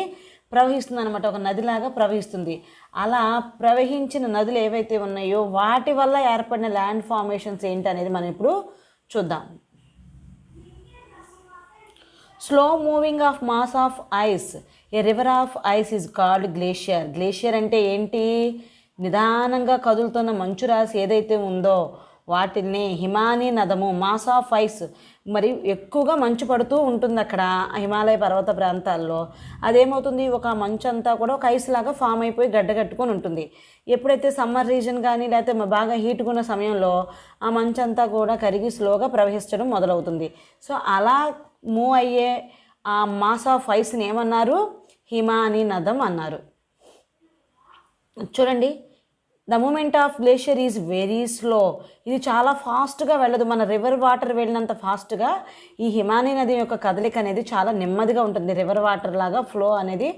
ప్రవహిస్తుంది అనమాట, ఒక నదిలాగా ప్రవహిస్తుంది. అలా ప్రవహించిన నదులు ఏవైతే ఉన్నాయో వాటి వల్ల ఏర్పడిన ల్యాండ్ ఫార్మేషన్స్ ఏంటి అనేది మనం ఇప్పుడు చూద్దాం. Slow moving of mass of ice, A river of ice is called glacier. Glacier అంటే ఏంటి, నిదానంగా కదులుతున్న మంచు రాశి ఏదైతే ఉందో వాటిని హిమానీ నదము. మాస్ ఆఫ్ ఐస్, మరి ఎక్కువగా మంచు పడుతూ ఉంటుంది అక్కడ హిమాలయ పర్వత ప్రాంతాల్లో. అదేమవుతుంది, ఒక మంచు అంతా కూడా ఒక ఐస్ లాగా ఫామ్ అయిపోయి గడ్డగట్టుకొని ఉంటుంది. ఎప్పుడైతే సమ్మర్ రీజన్ కానీ లేకపోతే బాగా హీట్గా ఉన్న సమయంలో ఆ మంచు అంతా కూడా కరిగి స్లోగా ప్రవహించడం మొదలవుతుంది. సో అలా మూవ్ అయ్యే ఆ మాస్ ఆఫ్ ఐస్ని ఏమన్నారు, హిమానీ నదం అన్నారు. చూడండి, the movement of glacier is very slow. ఇది చాలా ఫాస్ట్గా వెళ్ళదు, మన రివర్ వాటర్ వెళ్ళినంత ఫాస్ట్గా ఈ హిమానీ నది యొక్క కదలిక అనేది చాలా నెమ్మదిగా ఉంటుంది. రివర్ వాటర్ లాగా ఫ్లో అనేది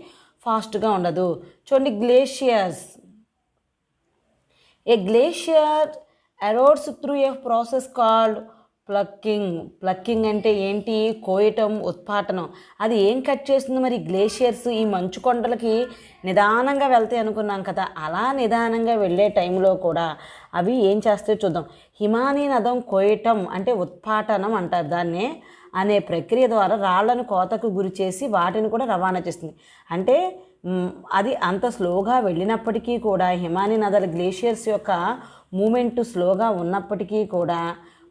ఫాస్ట్గా ఉండదు. చూడండి, glaciers, a glacier erodes through a process called plucking. Plucking అంటే ఏంటి, కోయటం, ఉత్పాటనం. అది ఏం కట్ చేస్తుంది మరి, గ్లేషియర్స్ ఈ మంచు కొండలకి నిదానంగా వెళ్తాయి అనుకున్నాం కదా, అలా నిదానంగా వెళ్ళే టైంలో కూడా అవి ఏం చేస్తాయో చూద్దాం. హిమానీ నదం కోయటం అంటే ఉత్పాటనం అంటారు దాన్నే, అనే ప్రక్రియ ద్వారా రాళ్లను కోతకు గురి చేసి వాటిని కూడా రవాణా చేస్తుంది. అంటే అది అంత స్లోగా వెళ్ళినప్పటికీ కూడా హిమానీ నదాల గ్లేషియర్స్ యొక్క మూమెంట్ స్లోగా ఉన్నప్పటికీ కూడా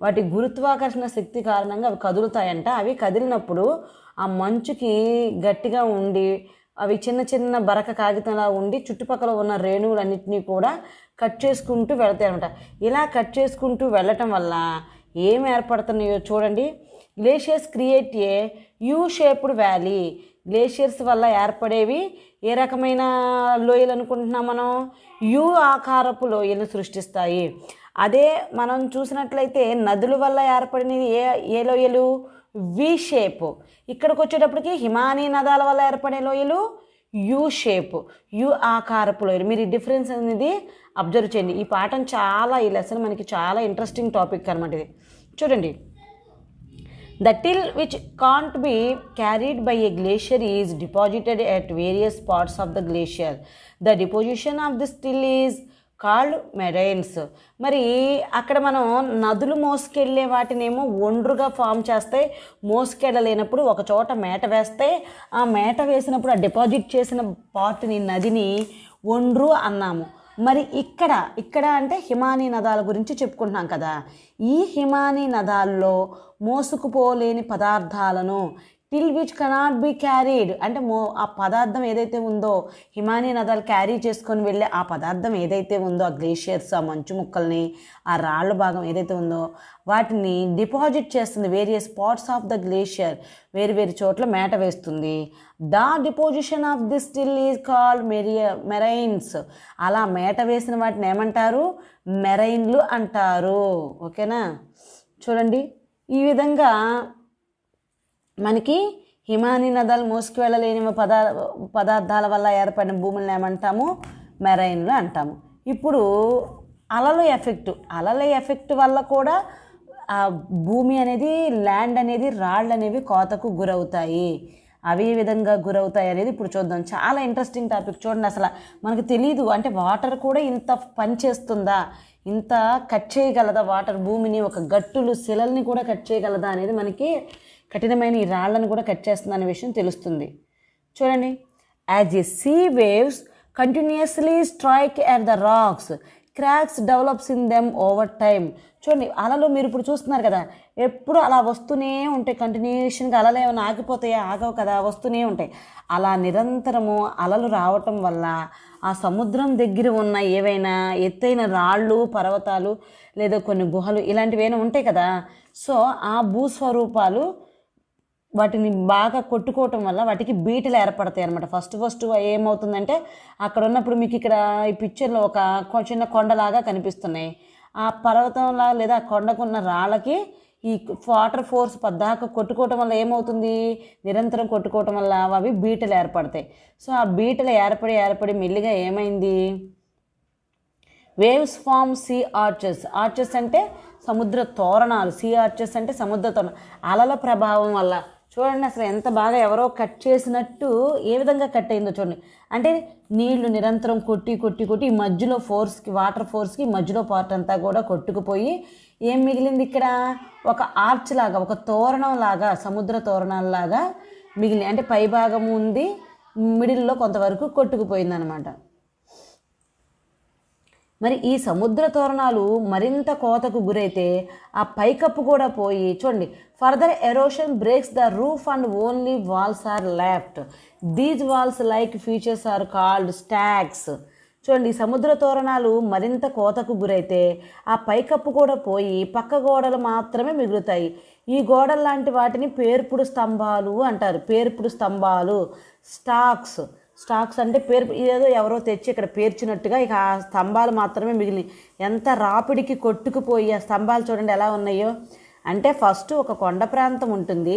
వాటి గురుత్వాకర్షణ శక్తి కారణంగా అవి కదులుతాయంట. అవి కదిలినప్పుడు ఆ మంచుకి గట్టిగా ఉండి అవి చిన్న చిన్న బరక కాగితంలా ఉండి చుట్టుపక్కల ఉన్న రేణువులన్నింటినీ కూడా కట్ చేసుకుంటూ వెళతాయి అనమాట. ఇలా కట్ చేసుకుంటూ వెళ్ళటం వల్ల ఏం ఏర్పడుతున్నాయో చూడండి. Glaciers create a you shaped valley. Glaciers వల్ల ఏర్పడేవి ఏ రకమైన లోయలు అనుకుంటున్నాం మనం, యూ ఆకారపు లోయలు సృష్టిస్తాయి. అదే మనం చూసినట్లయితే నదుల వల్ల ఏర్పడినవి ఏ లోయలు, వి షేప్. ఇక్కడికి వచ్చేటప్పటికి హిమానీ నదాల వల్ల ఏర్పడే లోయలు యూ షేప్, యూ ఆకారపు లోయలు. మీరు ఈ డిఫరెన్స్ అనేది అబ్జర్వ్ చేయండి. ఈ పాఠం ఈ లెసన్ మనకి చాలా ఇంట్రెస్టింగ్ టాపిక్ అనమాట ఇది. చూడండి, the till which can't be carried by a glacier is deposited at various parts of the glacier. The deposition of this till is called marines. మరి అక్కడ మనం నదులు మోసుకెళ్ళే వాటినేమో ఒండ్రుగా ఫామ్ చేస్తాయి, మోసుకెళ్ళలేనప్పుడు ఒక చోట మేట వేస్తే ఆ మేట వేసినప్పుడు ఆ డిపాజిట్ చేసిన పార్ట్ని నదిని ఒండ్రు అన్నాము. మరి ఇక్కడ అంటే హిమానీ నదాల గురించి చెప్పుకుంటున్నాం కదా, ఈ హిమానీ నదాల్లో మోసుకుపోలేని పదార్థాలను till which cannot be carried అంటే ఆ పదార్థం ఏదైతే ఉందో హిమానీ నదాలు క్యారీ చేసుకొని వెళ్ళే ఆ పదార్థం ఏదైతే ఉందో, ఆ గ్లేషియర్స్, ఆ మంచు ముక్కల్ని, ఆ రాళ్ళ భాగం ఏదైతే ఉందో వాటిని డిపాజిట్ చేస్తుంది. Various parts of the glacier, వేరు చోట్ల మేట వేస్తుంది. The deposition of this till is called marines. అలా మేట వేసిన వాటిని ఏమంటారు, మెరైన్లు అంటారు. ఓకేనా. చూడండి, ఈ విధంగా మనకి హిమానీ నదాలు మోసుకు వెళ్ళలేని పదార్థాల వల్ల ఏర్పడిన భూములను ఏమంటాము, మెరైన్లు అంటాము. ఇప్పుడు అలల ఎఫెక్ట్ వల్ల కూడా ఆ భూమి అనేది, ల్యాండ్ అనేది, రాళ్ళు అనేవి కోతకు గురవుతాయి. అవి ఏ విధంగా గురవుతాయి అనేది ఇప్పుడు చూద్దాం. చాలా ఇంట్రెస్టింగ్ టాపిక్. చూడండి, అసలు మనకు తెలీదు అంటే వాటర్ కూడా ఇంత పని చేస్తుందా, ఇంత కట్ చేయగలదా వాటర్ భూమిని, ఒక గట్టులు శిలల్ని కూడా కట్ చేయగలదా అనేది మనకి, కఠినమైన ఈ రాళ్లను కూడా కట్ చేస్తుంది అనే విషయం తెలుస్తుంది. చూడండి, as a sea waves continuously strike at the rocks cracks develops in them over time. చూడండి, అలలు మీరు ఇప్పుడు చూస్తున్నారు కదా, ఎప్పుడు అలా వస్తూనే ఉంటాయి కంటిన్యూషన్గా. అలలు ఏమైనా ఆగిపోతాయా? ఆగవు కదా, వస్తూనే ఉంటాయి. అలా నిరంతరము అలలు రావటం వల్ల ఆ సముద్రం దగ్గర ఉన్న ఏవైనా ఎత్తైన రాళ్ళు, పర్వతాలు లేదా కొన్ని గుహలు ఇలాంటివి ఏమైనా ఉంటాయి కదా, సో ఆ భూస్వరూపాలు వాటిని బాగా కొట్టుకోవటం వల్ల వాటికి బీటలు ఏర్పడతాయి అనమాట. ఫస్ట్ ఏమవుతుందంటే, అక్కడ ఉన్నప్పుడు మీకు ఇక్కడ ఈ పిక్చర్లో ఒక చిన్న కొండలాగా కనిపిస్తున్నాయి. ఆ పర్వతంలా లేదా ఆ కొండకున్న రాళ్ళకి ఈ వాటర్ ఫోర్స్ పద్దాక కొట్టుకోవటం వల్ల ఏమవుతుంది, నిరంతరం కొట్టుకోవటం వల్ల అవి బీటలు ఏర్పడతాయి. సో ఆ బీటలు ఏర్పడి మెల్లిగా ఏమైంది, waves form sea arches. Arches అంటే సముద్ర తోరణాలు, సీ ఆర్చెస్ అంటే సముద్ర తోరణాలు. అలల ప్రభావం వల్ల చూడండి అసలు ఎంత బాగా ఎవరో కట్ చేసినట్టు ఏ విధంగా కట్ అయిందో చూడండి. అంటే నీళ్లు నిరంతరం కొట్టి ఈ మధ్యలో ఫోర్స్కి, వాటర్ ఫోర్స్కి మధ్యలో పార్ట్ అంతా కూడా కొట్టుకుపోయి ఏం మిగిలింది ఇక్కడ, ఒక ఆర్చ్ లాగా, ఒక తోరణం లాగా, సముద్ర తోరణాలలాగా మిగిలింది. అంటే పైభాగం ఉంది, మిడిల్లో కొంతవరకు కొట్టుకుపోయింది అనమాట. మరి ఈ సముద్ర తోరణాలు మరింత కోతకు గురైతే ఆ పైకప్పు కూడా పోయి చూడండి, further erosion breaks the roof and only walls are left. These walls like features are called stacks. చూడండి, ఈ సముద్ర తోరణాలు మరింత కోతకు గురైతే ఆ పైకప్పు కూడా పోయి పక్క గోడలు మాత్రమే మిగులుతాయి. ఈ గోడలు లాంటి వాటిని పేర్పుడు స్తంభాలు అంటారు. పేర్పుడు స్తంభాలు, స్టాక్స్ అంటే ఏదో ఎవరో తెచ్చి ఇక్కడ పేర్చినట్టుగా ఇక ఆ స్తంభాలు మాత్రమే మిగిలినాయి. ఎంత రాపిడికి కొట్టుకుపోయి ఆ స్తంభాలు చూడండి ఎలా ఉన్నాయో. అంటే ఫస్ట్ ఒక కొండ ప్రాంతం ఉంటుంది,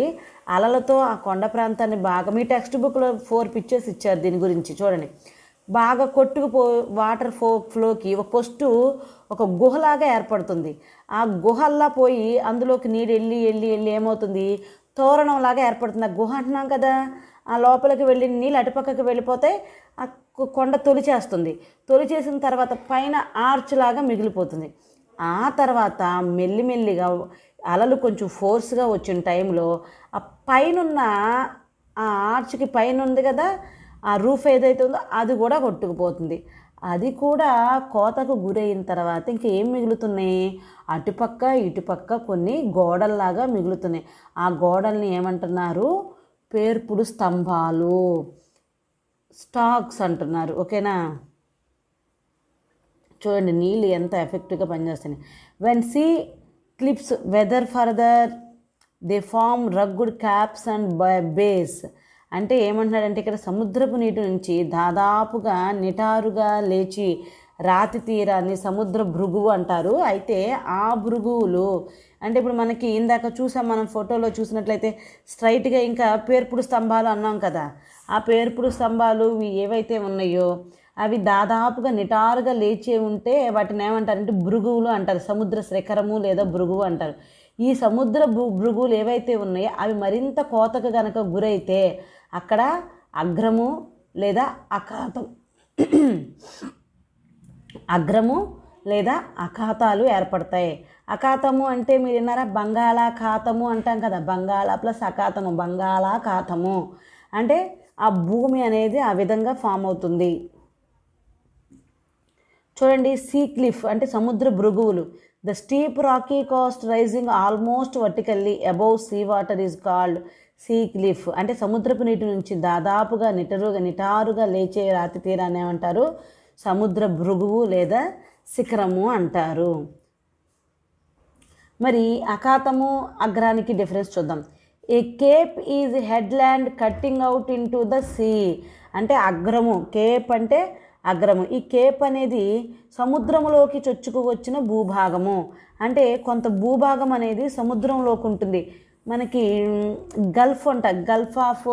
అలలతో ఆ కొండ ప్రాంతాన్ని బాగా, మీ టెక్స్ట్ బుక్లో 4 పిక్చర్స్ ఇచ్చారు దీని గురించి చూడండి. బాగా వాటర్ ఫ్లోకి ఫస్ట్ ఒక గుహలాగా ఏర్పడుతుంది. ఆ గుహల్లా పోయి అందులోకి నీరు వెళ్ళి ఏమవుతుంది, తోరణంలాగా ఏర్పడుతుంది. ఆ గుహ అంటున్నాం కదా, ఆ లోపలికి వెళ్ళిన నీళ్ళు అటుపక్కకి వెళ్ళిపోతే ఆ కొండ తొలిచేసిన తర్వాత పైన ఆర్చ్ లాగా మిగిలిపోతుంది. ఆ తర్వాత మెల్లిమెల్లిగా అలలు కొంచెం ఫోర్స్గా వచ్చిన టైంలో ఆ పైనున్న ఆ ఆర్చ్కి పైన ఉంది కదా, ఆ రూఫ్ ఏదైతే ఉందో అది కూడా కొట్టుకుపోతుంది. అది కూడా కోతకు గురైన తర్వాత ఇంకేం మిగులుతున్నాయి, అటుపక్క ఇటుపక్క కొన్ని గోడల్లాగా మిగులుతున్నాయి. ఆ గోడల్ని ఏమంటున్నారు, పేర్పుడు స్తంభాలు, స్టాక్స్ అంటున్నారు. ఓకేనా, చూడండి నీళ్ళు ఎంత ఎఫెక్టివ్గా పనిచేస్తున్నాయి. When sea cliffs weather further they form rugged capes and bays. అంటే ఏమంటున్నాడంటే ఇక్కడ సముద్రపు నీటి నుంచి దాదాపుగా నిటారుగా లేచి రాతి తీరాన్ని సముద్ర భృగువు అంటారు. అయితే ఆ భృగువులు అంటే ఇప్పుడు మనకి ఇందాక చూసాం, మనం ఫోటోలో చూసినట్లయితే స్ట్రైట్గా ఇంకా పేర్పుడు స్తంభాలు అన్నాం కదా, ఆ పేర్పుడు స్తంభాలు ఏవైతే ఉన్నాయో అవి దాదాపుగా నిటారుగా లేచే ఉంటే వాటిని ఏమంటారంటే భృగువులు అంటారు. సముద్ర శిఖరము లేదా భృగువు అంటారు. ఈ సముద్ర భృగువులు ఏవైతే ఉన్నాయో అవి మరింత కోతకు గనక గురైతే అక్కడ అగ్రము లేదా అఖాతాలు ఏర్పడతాయి. అఖాతము అంటే మీరు విన్నారా, బంగాళాఖాతము అంటాం కదా, బంగాళా ప్లస్ అఖాతము, బంగాళాఖాతము అంటే ఆ భూమి అనేది ఆ విధంగా ఫామ్ అవుతుంది. చూడండి, సీ క్లిఫ్ అంటే సముద్ర భృగువులు. The steep rocky coast rising almost vertically above sea water is called sea cliff. అంటే సముద్రపు నీటి నుంచి దాదాపుగా నిటారుగా లేచే రాతి తీరాన్ని ఏమంటారు, సముద్ర భృగువు లేదా శిఖరము అంటారు. మరి అఖాతము అగ్రానికి డిఫరెన్స్ చూద్దాం. A cape is headland cutting out into the sea. అంటే అగ్రము, కేప్ అంటే అగ్రము. ఈ కేప్ అనేది సముద్రంలోకి చొచ్చుకు వచ్చిన భూభాగము. అంటే కొంత భూభాగం అనేది సముద్రంలోకి ఉంటుంది. మనకి గల్ఫ్ ఆఫ్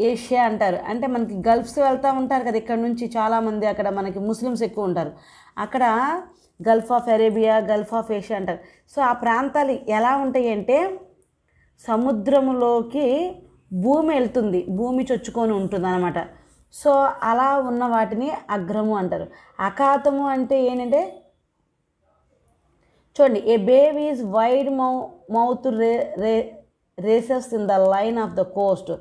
ఏషియా అంటారు. అంటే మనకి గల్ఫ్స్ వెళ్తూ ఉంటారు కదా ఇక్కడ నుంచి చాలామంది, అక్కడ మనకి ముస్లిమ్స్ ఎక్కువ ఉంటారు. అక్కడ Gulf of Arabia, Gulf of Asia అంటారు. సో ఆ ప్రాంతాలు ఎలా ఉంటాయి అంటే సముద్రంలోకి భూమి వెళ్తుంది, భూమి చొచ్చుకొని ఉంటుంది అన్నమాట. సో అలా ఉన్న వాటిని అగ్రము అంటారు. అఖాతము అంటే ఏంటంటే చూడండి, a bay is wide mouth recess in the line of the coast.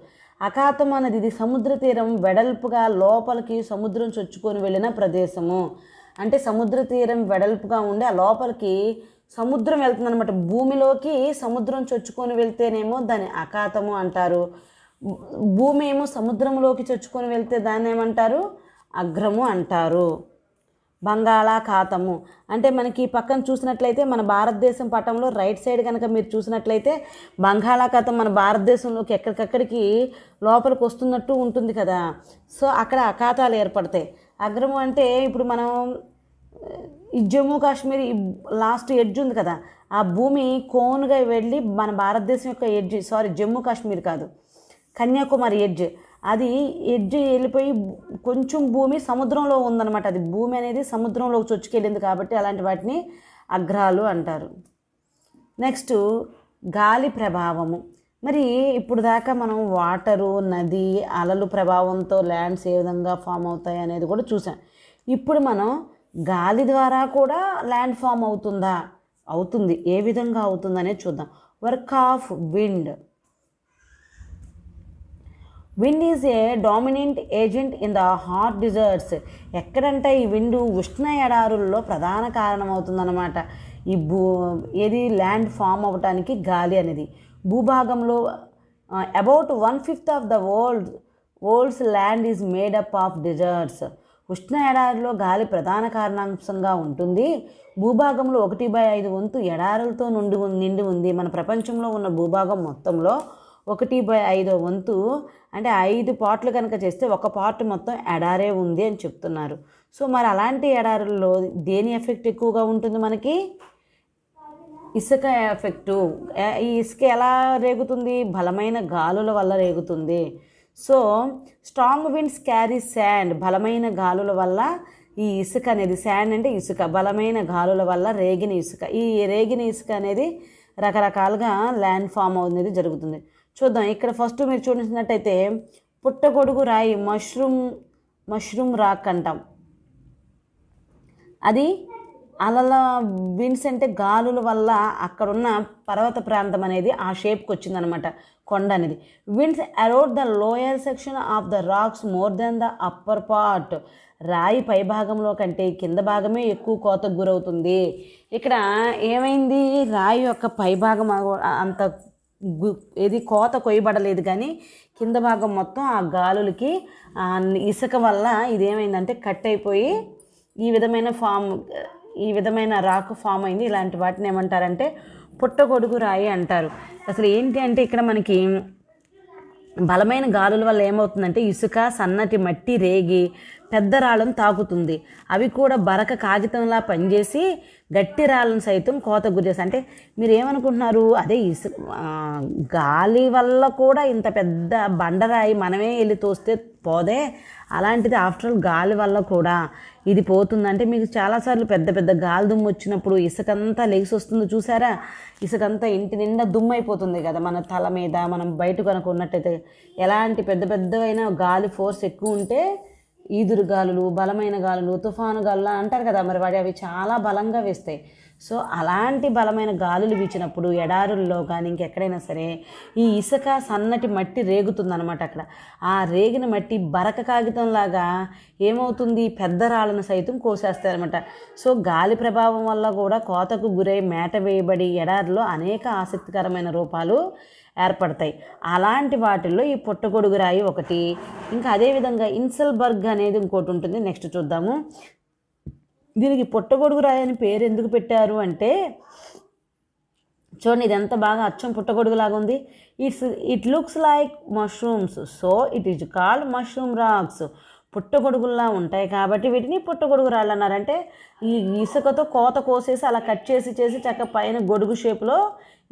అఖాతం అనేది ఇది సముద్ర తీరం వెడల్పుగా లోపలికి సముద్రం చొచ్చుకొని వెళ్ళిన ప్రదేశము. అంటే సముద్ర తీరం వెడల్పుగా ఉండి ఆ లోపలికి సముద్రం వెళ్తుందనమాట. భూమిలోకి సముద్రం చొచ్చుకొని వెళ్తేనేమో దాన్ని అఖాతము అంటారు. భూమి ఏమో సముద్రంలోకి చొచ్చుకొని వెళ్తే దాన్ని ఏమంటారు? అగ్రము అంటారు. బంగాళాఖాతము అంటే మనకి పక్కన చూసినట్లయితే మన భారతదేశం పటంలో రైట్ సైడ్ కనుక మీరు చూసినట్లయితే బంగాళాఖాతం మన భారతదేశంలోకి ఎక్కడికక్కడికి లోపలికి వస్తున్నట్టు ఉంటుంది కదా. సో అక్కడ అఖాతాలు ఏర్పడతాయి. అగ్రము అంటే ఇప్పుడు మనం ఈ జమ్మూ కాశ్మీర్ లాస్ట్ ఎడ్జ్ ఉంది కదా, ఆ భూమి కోన్గా వెళ్ళి మన భారతదేశం యొక్క ఎడ్జ్, జమ్మూ కాశ్మీర్ కాదు, కన్యాకుమారి ఎడ్జ్, అది ఎడ్జ్ వెళ్ళిపోయి కొంచెం భూమి సముద్రంలో ఉందన్నమాట. అది భూమి అనేది సముద్రంలోకి చొచ్చుకెళ్ళింది కాబట్టి అలాంటి వాటిని అగ్రాలు అంటారు. నెక్స్ట్ గాలి ప్రభావము. మరి ఇప్పుడు దాకా మనం వాటరు, నది, అలలు ప్రభావంతో ల్యాండ్స్ ఏ విధంగా ఫామ్ అవుతాయి అనేది కూడా చూసాం. ఇప్పుడు మనం గాలి ద్వారా కూడా ల్యాండ్ ఫామ్ అవుతుందా? అవుతుంది. ఏ విధంగా అవుతుందనేది చూద్దాం. Work of wind. Wind is a dominant agent in the hot deserts. ఎక్కడంటే ఈ విండ్ ఉష్ణ ఎడారుల్లో ప్రధాన కారణం అవుతుందన్నమాట. ఈ ఏది ల్యాండ్ ఫామ్ అవ్వటానికి గాలి అనేది. భూభాగంలో about 1/5 of the world's land is made up of deserts. ఉష్ణ ఎడారిలో గాలి ప్రధాన కారణాంశంగా ఉంటుంది. భూభాగంలో 1/5 వంతు ఎడారులతో నిండి ఉంది. మన ప్రపంచంలో ఉన్న భూభాగం మొత్తంలో 1/5 వంతు అంటే 5 పార్ట్లు కనుక చేస్తే 1 పార్ట్ మొత్తం ఎడారే ఉంది అని చెప్తున్నారు. సో మరి అలాంటి ఎడారుల్లో దేని ఎఫెక్ట్ ఎక్కువగా ఉంటుంది? మనకి ఇసుక ఎఫెక్టు. ఈ ఇసుక ఎలా రేగుతుంది? బలమైన గాలుల వల్ల రేగుతుంది. So strong winds carry sand. బలమైన గాలుల వల్ల ఈ ఇసుక అనేది, శాండ్ అంటే ఇసుక, బలమైన గాలుల వల్ల రేగిన ఇసుక, ఈ రేగిన ఇసుక అనేది రకరకాలుగా ల్యాండ్ ఫామ్ అనేది జరుగుతుంది. చూద్దాం. ఇక్కడ ఫస్ట్ మీరు చూసినట్టయితే పుట్టగొడుగు రాయి, మష్రూమ్ రాక్ అంటాం. అది అలల విండ్స్ అంటే గాలుల వల్ల అక్కడున్న పర్వత ప్రాంతం అనేది ఆ షేప్కి వచ్చిందనమాట, కొండ అనేది. Winds erode the lower section of the rocks more than the upper part. రాయి పై భాగంలో కంటే కింద భాగమే ఎక్కువ కోతకు గురవుతుంది. ఇక్కడ ఏమైంది? రాయి యొక్క పై భాగం అంత కోత కొయ్యబడలేదు, కానీ కింద భాగం మొత్తం ఆ గాలులకి ఇసుక వల్ల ఇదేమైందంటే కట్ అయిపోయి ఈ విధమైన రాక్ ఫామ్ అయింది. ఇలాంటి వాటిని ఏమంటారంటే పుట్టగొడుగు రాయి అంటారు. అసలు ఏంటి అంటే ఇక్కడ మనకి బలమైన గాలుల వల్ల ఏమవుతుందంటే ఇసుక, సన్నటి మట్టి రేగి పెద్ద రాళ్ళను తాకుతుంది. అవి కూడా బరక కాగితంలా పనిచేసి గట్టి రాళ్ళను సైతం కోత గురిచేస్తాయి. అంటే మీరు ఏమనుకుంటున్నారు? అదే గాలి వల్ల కూడా ఇంత పెద్ద బండరాయి మనమే వెళ్ళి తోస్తే పోదే, అలాంటిది ఆఫ్టర్ ఆల్ గాలి వల్ల కూడా ఇది పోతుందంటే మీకు చాలాసార్లు పెద్ద పెద్ద గాలి దుమ్ము వచ్చినప్పుడు ఇసుకంతా లెగిసి వస్తుంది చూసారా? ఇసుకంతా ఇంటి నిండా దుమ్ము అయిపోతుంది కదా మన తల మీద. మనం బయట కనుక ఉన్నట్టయితే ఎలాంటి పెద్దవైన గాలి ఫోర్స్ ఎక్కువ ఉంటే ఈదురు గాలులు, బలమైన గాలులు, తుఫాను గాలులు అంటారు కదా, మరి అవి చాలా బలంగా వేస్తాయి. సో అలాంటి బలమైన గాలులు వీచినప్పుడు ఎడారుల్లో కానీ ఇంకెక్కడైనా సరే ఈ ఇసుక, సన్నటి మట్టి రేగుతుందనమాట. అక్కడ ఆ రేగిన మట్టి బరక కాగితంలాగా ఏమవుతుంది? పెద్ద రాళ్ళను సైతం కోసేస్తారనమాట. సో గాలి ప్రభావం వల్ల కూడా కోతకు గురై మేట వేయబడి ఎడారిలో అనేక ఆసక్తికరమైన రూపాలు ఏర్పడతాయి. అలాంటి వాటిల్లో ఈ పుట్టగొడుగు రాయి ఒకటి. ఇంకా అదేవిధంగా ఇన్సెల్బర్గ్ అనేది ఇంకోటి ఉంటుంది. నెక్స్ట్ చూద్దాము. దీనికి పుట్టగొడుగు రాయి అని పేరు ఎందుకు పెట్టారు అంటే, చూడండి ఇది ఎంత బాగా అచ్చం పుట్టగొడుగులాగా ఉంది. It looks like mushrooms, so it is called mushroom rocks. పుట్టగొడుగుల్లా ఉంటాయి కాబట్టి వీటిని పుట్టగొడుగు రాళ్ళు అన్నారంటే ఈ ఇసుకతో కోత కోసేసి అలా కట్ చేసి చక్క పైన గొడుగు షేప్లో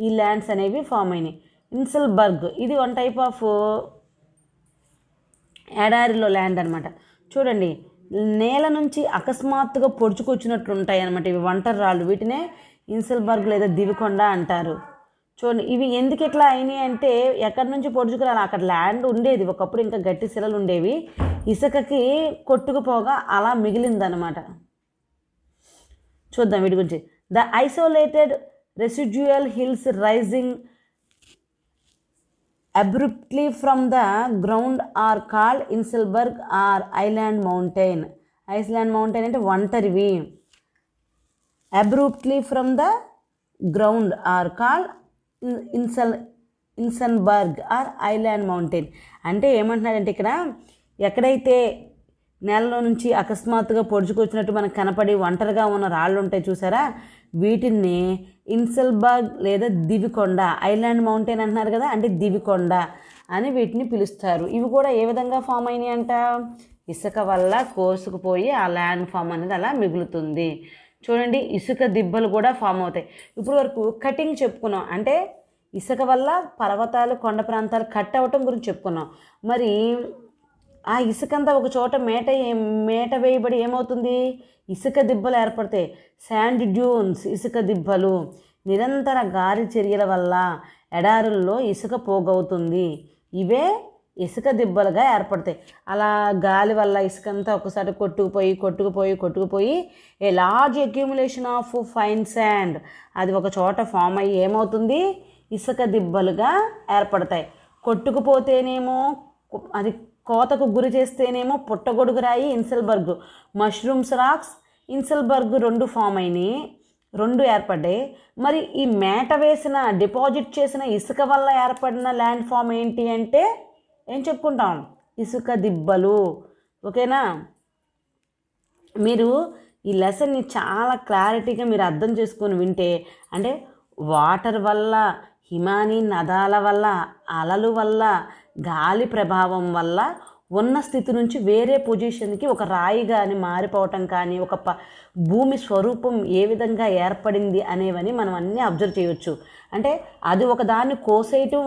ఈ ల్యాండ్స్ అనేవి ఫామ్ అయినాయి. ఇన్సెల్బర్గ్ ఇది వన్ టైప్ ఆఫ్ ఎడారిలో ల్యాండ్ అనమాట. చూడండి నేల నుంచి అకస్మాత్తుగా పొడుచుకొచ్చినట్లు ఉంటాయి అనమాట ఇవి ఒంటరి రాళ్ళు. వీటినే ఇన్సెల్బర్గ్ లేదా దివికొండ అంటారు. చూడండి ఇవి ఎందుకు ఇట్లా అయినాయి అంటే ఎక్కడి నుంచి పొడుచుకురాలి, అక్కడ ల్యాండ్ ఉండేది ఒకప్పుడు, ఇంకా గట్టి శిలలు ఉండేవి, ఇసుకకి కొట్టుకుపోగా అలా మిగిలిందనమాట. చూద్దాం వీటి గురించి. The isolated residual hills rising abruptly from the ground are called inselberg or island mountain. Island mountain అంటే ఒంటరివి. Abruptly from the ground are called inselberg or island mountain. అంటే ఏమంటున్నాడంటే ఇక్కడ ఎక్కడైతే నేలలో నుంచి అకస్మాత్తుగా పొడుచుకొచ్చినట్టు మనకు కనపడి ఒంటరిగా ఉన్న రాళ్ళు ఉంటాయి చూసారా, వీటిని ఇన్సెల్బర్గ్ లేదా దివికొండ, ఐలాండ్ మౌంటైన్ అంటున్నారు కదా, అంటే దివికొండ అని వీటిని పిలుస్తారు. ఇవి కూడా ఏ విధంగా ఫామ్ అయినాయి అంట, ఇసుక వల్ల కోసుకుపోయి ఆ ల్యాండ్ ఫామ్ అనేది అలా మిగులుతుంది. చూడండి, ఇసుక దిబ్బలు కూడా ఫామ్ అవుతాయి. ఇప్పుడు వరకు కటింగ్ చెప్పుకున్నాం, అంటే ఇసుక వల్ల పర్వతాలు కొండ ప్రాంతాలు కట్ అవ్వటం గురించి చెప్పుకున్నాం. మరి ఆ ఇసుకంతా ఒక చోట మేట వేయబడి ఏమవుతుంది, ఇసుక దిబ్బలు ఏర్పడతాయి. శాండ్ డ్యూన్స్, ఇసుక దిబ్బలు. నిరంతర గాలి చర్యల వల్ల ఎడారుల్లో ఇసుక పోగవుతుంది. ఇవే ఇసుక దిబ్బలుగా ఏర్పడతాయి. అలా గాలి వల్ల ఇసుకంతా ఒకసారి కొట్టుకుపోయి a large accumulation of fine sand, అది ఒక చోట ఫామ్ అయ్యి ఏమవుతుంది, ఇసుక దిబ్బలుగా ఏర్పడతాయి. కొట్టుకుపోతేనేమో అది కోతకు గురి చేస్తేనేమో పుట్టగొడుగు రాయి ఇన్సెల్బర్గ్, మష్రూమ్స్ రాక్స్ ఇన్సెల్బర్గ్ రెండు ఫామ్ అయినాయి, రెండు ఏర్పడ్డాయి. మరి ఈ మేట వేసిన డిపాజిట్ చేసిన ఇసుక వల్ల ఏర్పడిన ల్యాండ్ ఫామ్ ఏంటి అంటే ఏం చెప్పుకుంటాం, ఇసుక దిబ్బలు. ఓకేనా, మీరు ఈ లెసన్ని చాలా క్లారిటీగా మీరు అర్థం చేసుకొని వింటే, అంటే వాటర్ వల్ల, హిమానీ నదాల వల్ల, అలలు వల్ల, గాలి ప్రభావం వల్ల ఉన్న స్థితి నుంచి వేరే పొజిషన్కి ఒక రాయి కానీ మారిపోవటం కానీ, ఒక భూమి స్వరూపం ఏ విధంగా ఏర్పడింది అనేవని మనం అన్నీ అబ్జర్వ్ చేయవచ్చు. అంటే అది ఒక దాన్ని కోసేయటం,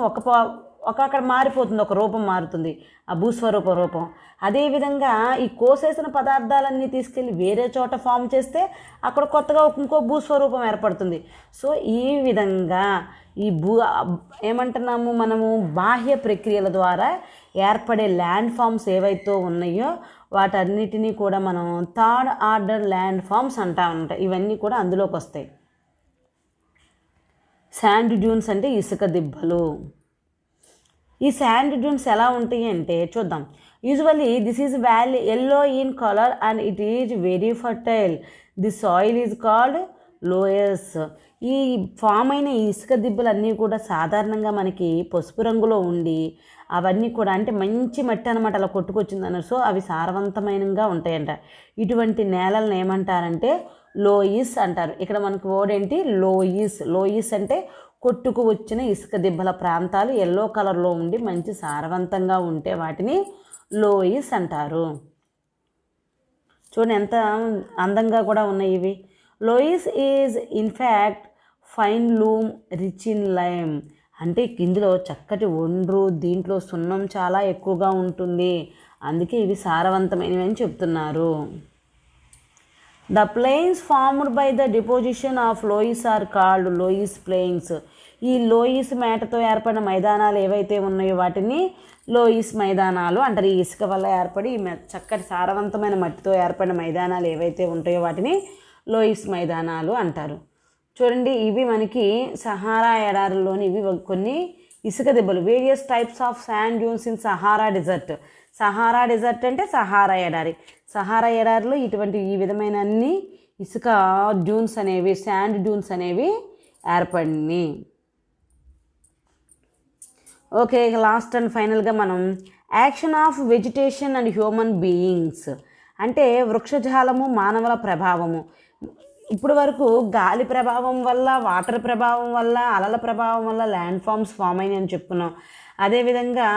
అక్కడ మారిపోతుంది, ఒక రూపం మారుతుంది, ఆ భూస్వరూప రూపం. అదేవిధంగా ఈ కోసేసిన పదార్థాలన్నీ తీసుకెళ్ళి వేరే చోట ఫామ్ చేస్తే అక్కడ కొత్తగా ఇంకో భూస్వరూపం ఏర్పడుతుంది. సో ఈ విధంగా ఈ ఏమంటున్నాము మనము, బాహ్య ప్రక్రియల ద్వారా ఏర్పడే ల్యాండ్ ఫామ్స్ ఏవైతే ఉన్నాయో వాటన్నిటినీ కూడా మనం థర్డ్ ఆర్డర్ ల్యాండ్ ఫామ్స్ అంటామంట. ఇవన్నీ కూడా అందులోకి వస్తాయి. శాండ్ డ్యూన్స్ అంటే ఇసుక దిబ్బలు. ఈ శాండ్ డ్యూన్స్ ఎలా ఉంటాయి అంటే చూద్దాం. Usually this is yellow in colour and it is very fertile. The soil is called loess. ఈ ఫామ్ అయిన ఇసుక దిబ్బలన్నీ కూడా సాధారణంగా మనకి పసుపు రంగులో ఉండి అవన్నీ కూడా అంటే మంచి మట్టి అనమాట, అలా కొట్టుకొచ్చింది అన్నారు. సో అవి సారవంతమైనగా ఉంటాయంట. ఇటువంటి నేలలను ఏమంటారంటే లోయిస్ అంటారు. ఇక్కడ మనకు వర్డ్ ఏంటి, లోయిస్. లోయిస్ అంటే కొట్టుకు వచ్చిన ఇసుక దిబ్బల ప్రాంతాలు ఎల్లో కలర్లో ఉండి మంచి సారవంతంగా ఉంటే వాటిని లోయిస్ అంటారు. చూడండి ఎంత అందంగా కూడా ఉన్నాయి ఇవి. Loess is in fact fine loom rich in lime. అంటే ఇందులో చక్కటి ఒండ్రు, దీంట్లో సున్నం చాలా ఎక్కువగా ఉంటుంది, అందుకే ఇవి సారవంతమైనవి అని చెప్తున్నారు. The plains formed by the deposition of loess are called loess plains. ఈ లోయిస్ మేటతో ఏర్పడిన మైదానాలు ఏవైతే ఉన్నాయో వాటిని లోయిస్ మైదానాలు అంటారు. ఈ ఇసుక వల్ల ఏర్పడి చక్కటి సారవంతమైన మట్టితో ఏర్పడిన మైదానాలు ఏవైతే ఉంటాయో వాటిని లోయిస్ మైదానాలు అంటారు. చూడండి, ఇవి మనకి సహారా ఎడారుల్లోని ఇవి కొన్ని ఇసుక దెబ్బలు. Various types of sand dunes in Sahara desert. Sahara desert అంటే సహారా ఎడారి. సహారా ఎడారిలో ఇటువంటి ఈ విధమైన అన్ని ఇసుక డ్యూన్స్ అనేవి, శాండ్ డ్యూన్స్ అనేవి ఏర్పడినాయి. ఓకే, లాస్ట్ అండ్ ఫైనల్గా మనం action of vegetation and human beings అంటే వృక్షజాలము, మానవుల ప్రభావము. ఇప్పుడు వరకు గాలి ప్రభావం వల్ల, వాటర్ ప్రభావం వల్ల, అలల ప్రభావం వల్ల ల్యాండ్ ఫామ్స్ ఫామ్ అయినాయి అని చెప్పుకున్నాం. అదేవిధంగా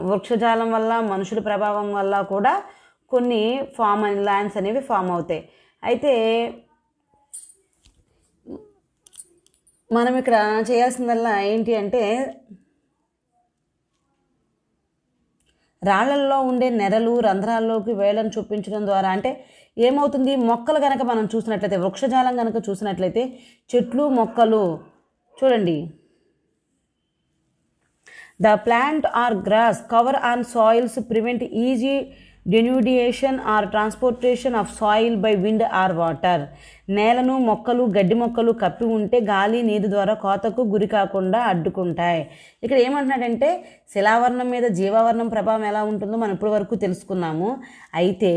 వృక్షజాలం వల్ల, మనుషుల ప్రభావం వల్ల కూడా కొన్ని ల్యాండ్స్ అనేవి ఫామ్ అవుతాయి. అయితే మనం ఇక్కడ చేయాల్సిందల్లా ఏంటి అంటే రాళ్లల్లో ఉండే నెరలు, రంధ్రాల్లోకి వేళ్ళను చూపించడం ద్వారా అంటే ఏమవుతుంది, మొక్కలు కనుక మనం చూసినట్లయితే, వృక్షజాలం కనుక చూసినట్లయితే చెట్లు, మొక్కలు చూడండి. The plant or grass cover on soils prevent easy denudation or transportation of soil by wind or water. నేలను మొక్కలు గడ్డి మొక్కలు కప్పి ఉంటే గాలి నీరు ద్వారా కోతకు గురి కాకుండా అడ్డుకుంటాయి. ఇక్కడ ఏమంటున్నాడంటే శిలావరణం మీద జీవావరణం ప్రభావం ఎలా ఉంటుందో మనం ఇప్పటి వరకు తెలుసుకున్నాము. అయితే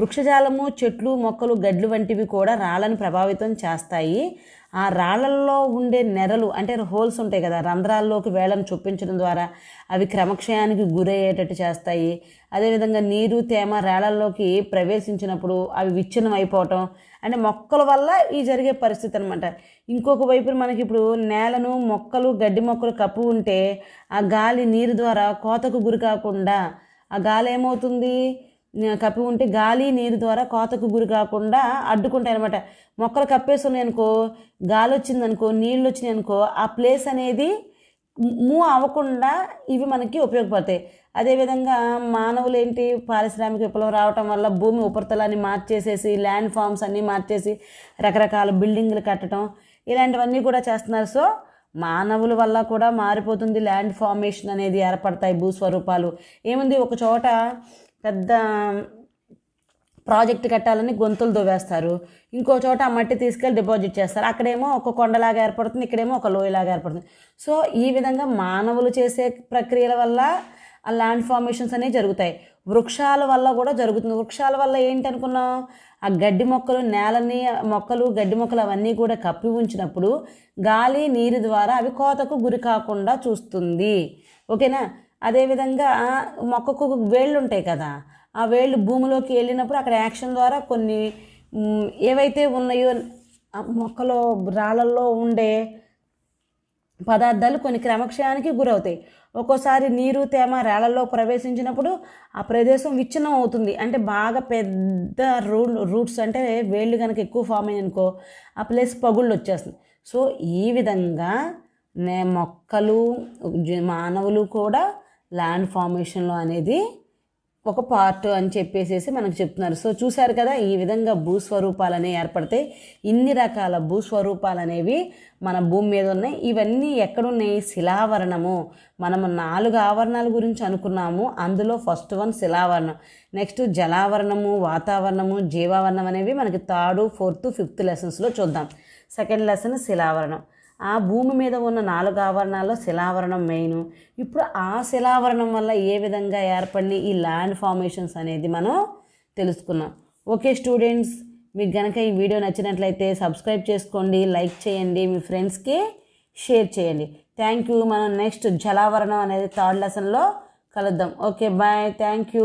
వృక్షజాలము చెట్లు మొక్కలు గడ్లు వంటివి కూడా రాళ్ళని ప్రభావితం చేస్తాయి. ఆ రాళ్ళల్లో ఉండే నెరలు అంటే హోల్స్ ఉంటాయి కదా, రంధ్రాల్లోకి వేళ్ళను చొప్పించడం ద్వారా అవి క్రమక్షయానికి గురయ్యేటట్టు చేస్తాయి. అదేవిధంగా నీరు తేమ రాళ్ళల్లోకి ప్రవేశించినప్పుడు అవి విచ్ఛిన్నం అయిపోవటం అంటే మొక్కల వల్ల ఈ జరిగే పరిస్థితి అనమాట. ఇంకొక వైపు మనకి ఇప్పుడు నేలను మొక్కలు గడ్డి మొక్కలు కప్పు ఉంటే ఆ గాలి నీరు ద్వారా కోతకు గురి కాకుండా ఆ గాలి ఏమవుతుంది, కప్పి ఉంటే గాలి నీరు ద్వారా కోతకు గురి కాకుండా అడ్డుకుంటాయి అనమాట. మొక్కలు కప్పేసి ఉన్నాయనుకో, గాలి వచ్చిందనుకో, నీళ్ళు వచ్చినాయి అనుకో, ఆ ప్లేస్ అనేది మూవ్ అవ్వకుండా ఇవి మనకి ఉపయోగపడతాయి. అదేవిధంగా మానవులు ఏంటి, పారిశ్రామిక విప్లవం రావటం వల్ల భూమి ఉపరితలాన్ని మార్చేసేసి ల్యాండ్ ఫామ్స్ అన్నీ మార్చేసి రకరకాల బిల్డింగ్లు కట్టడం ఇలాంటివన్నీ కూడా చేస్తున్నారు. సో మానవుల వల్ల కూడా మారిపోతుంది ల్యాండ్ ఫార్మేషన్ అనేది, ఏర్పడతాయి భూస్వరూపాలు. ఏముంది, ఒక చోట పెద్ద ప్రాజెక్ట్ కట్టాలని గొంతులు దొవేస్తారు, ఇంకో చోట ఆ మట్టి తీసుకెళ్ళి డిపాజిట్ చేస్తారు. అక్కడేమో ఒక కొండలాగా ఏర్పడుతుంది, ఇక్కడేమో ఒక లోయలాగా ఏర్పడుతుంది. సో ఈ విధంగా మానవులు చేసే ప్రక్రియల వల్ల ఆ ల్యాండ్ ఫార్మేషన్స్ అనేవి జరుగుతాయి. వృక్షాల వల్ల కూడా జరుగుతుంది. వృక్షాల వల్ల ఏంటి అనుకున్నాం, ఆ గడ్డి మొక్కలు నేలని మొక్కలు గడ్డి మొక్కలు అవన్నీ కూడా కప్పి ఉంచినప్పుడు గాలి నీరు ద్వారా అవి కోతకు గురి కాకుండా చూస్తుంది. ఓకేనా. అదేవిధంగా మొక్కకు వేళ్ళు ఉంటాయి కదా, ఆ వేళ్ళు భూమిలోకి వెళ్ళినప్పుడు అక్కడ యాక్షన్ ద్వారా కొన్ని ఏవైతే ఉన్నాయో మొక్కలో రాళ్ళల్లో ఉండే పదార్థాలు కొన్ని క్రమక్షయానికి గురవుతాయి. ఒక్కోసారి నీరు తేమ రాళ్ళల్లో ప్రవేశించినప్పుడు ఆ ప్రదేశం విచ్ఛిన్నం అవుతుంది. అంటే బాగా పెద్ద రూట్స్ అంటే వేళ్ళు కనుక ఎక్కువ ఫామ్ అయ్యనుకో ఆ ప్లేస్ పగుళ్ళు వచ్చేస్తుంది. సో ఈ విధంగా మొక్కలు మానవులు కూడా ల్యాండ్ ఫార్మేషన్లో అనేది ఒక పార్ట్ అని చెప్పేసి మనకు చెప్తున్నారు. సో చూశారు కదా, ఈ విధంగా భూస్వరూపాలు అనేవి ఏర్పడతాయి. ఇన్ని రకాల భూస్వరూపాలు అనేవి మన భూమి మీద ఉన్నాయి. ఇవన్నీ ఎక్కడున్నాయి, శిలావరణము. మనము 4 ఆవరణాల గురించి అనుకున్నాము. అందులో ఫస్ట్ వన్ శిలావరణం, నెక్స్ట్ జలావరణము, వాతావరణము, జీవావరణం అనేవి మనకి 3rd, 4th, 5th లెసన్స్లో చూద్దాం. సెకండ్ లెసన్ శిలావరణం. ఆ భూమి మీద ఉన్న 4 ఆవరణాల్లో శిలావరణం మెయిన్. ఇప్పుడు ఆ శిలావరణం వల్ల ఏ విధంగా ఏర్పడిన ఈ ల్యాండ్ ఫార్మేషన్స్ అనేది మనం తెలుసుకున్నాం. ఓకే స్టూడెంట్స్, మీకు కనుక ఈ వీడియో నచ్చినట్లయితే సబ్స్క్రైబ్ చేసుకోండి, లైక్ చేయండి, మీ ఫ్రెండ్స్కి షేర్ చేయండి. Thank you. మనం నెక్స్ట్ జలావరణం అనేది 3rd లెసన్లో కలుద్దాం. Okay bye, thank you.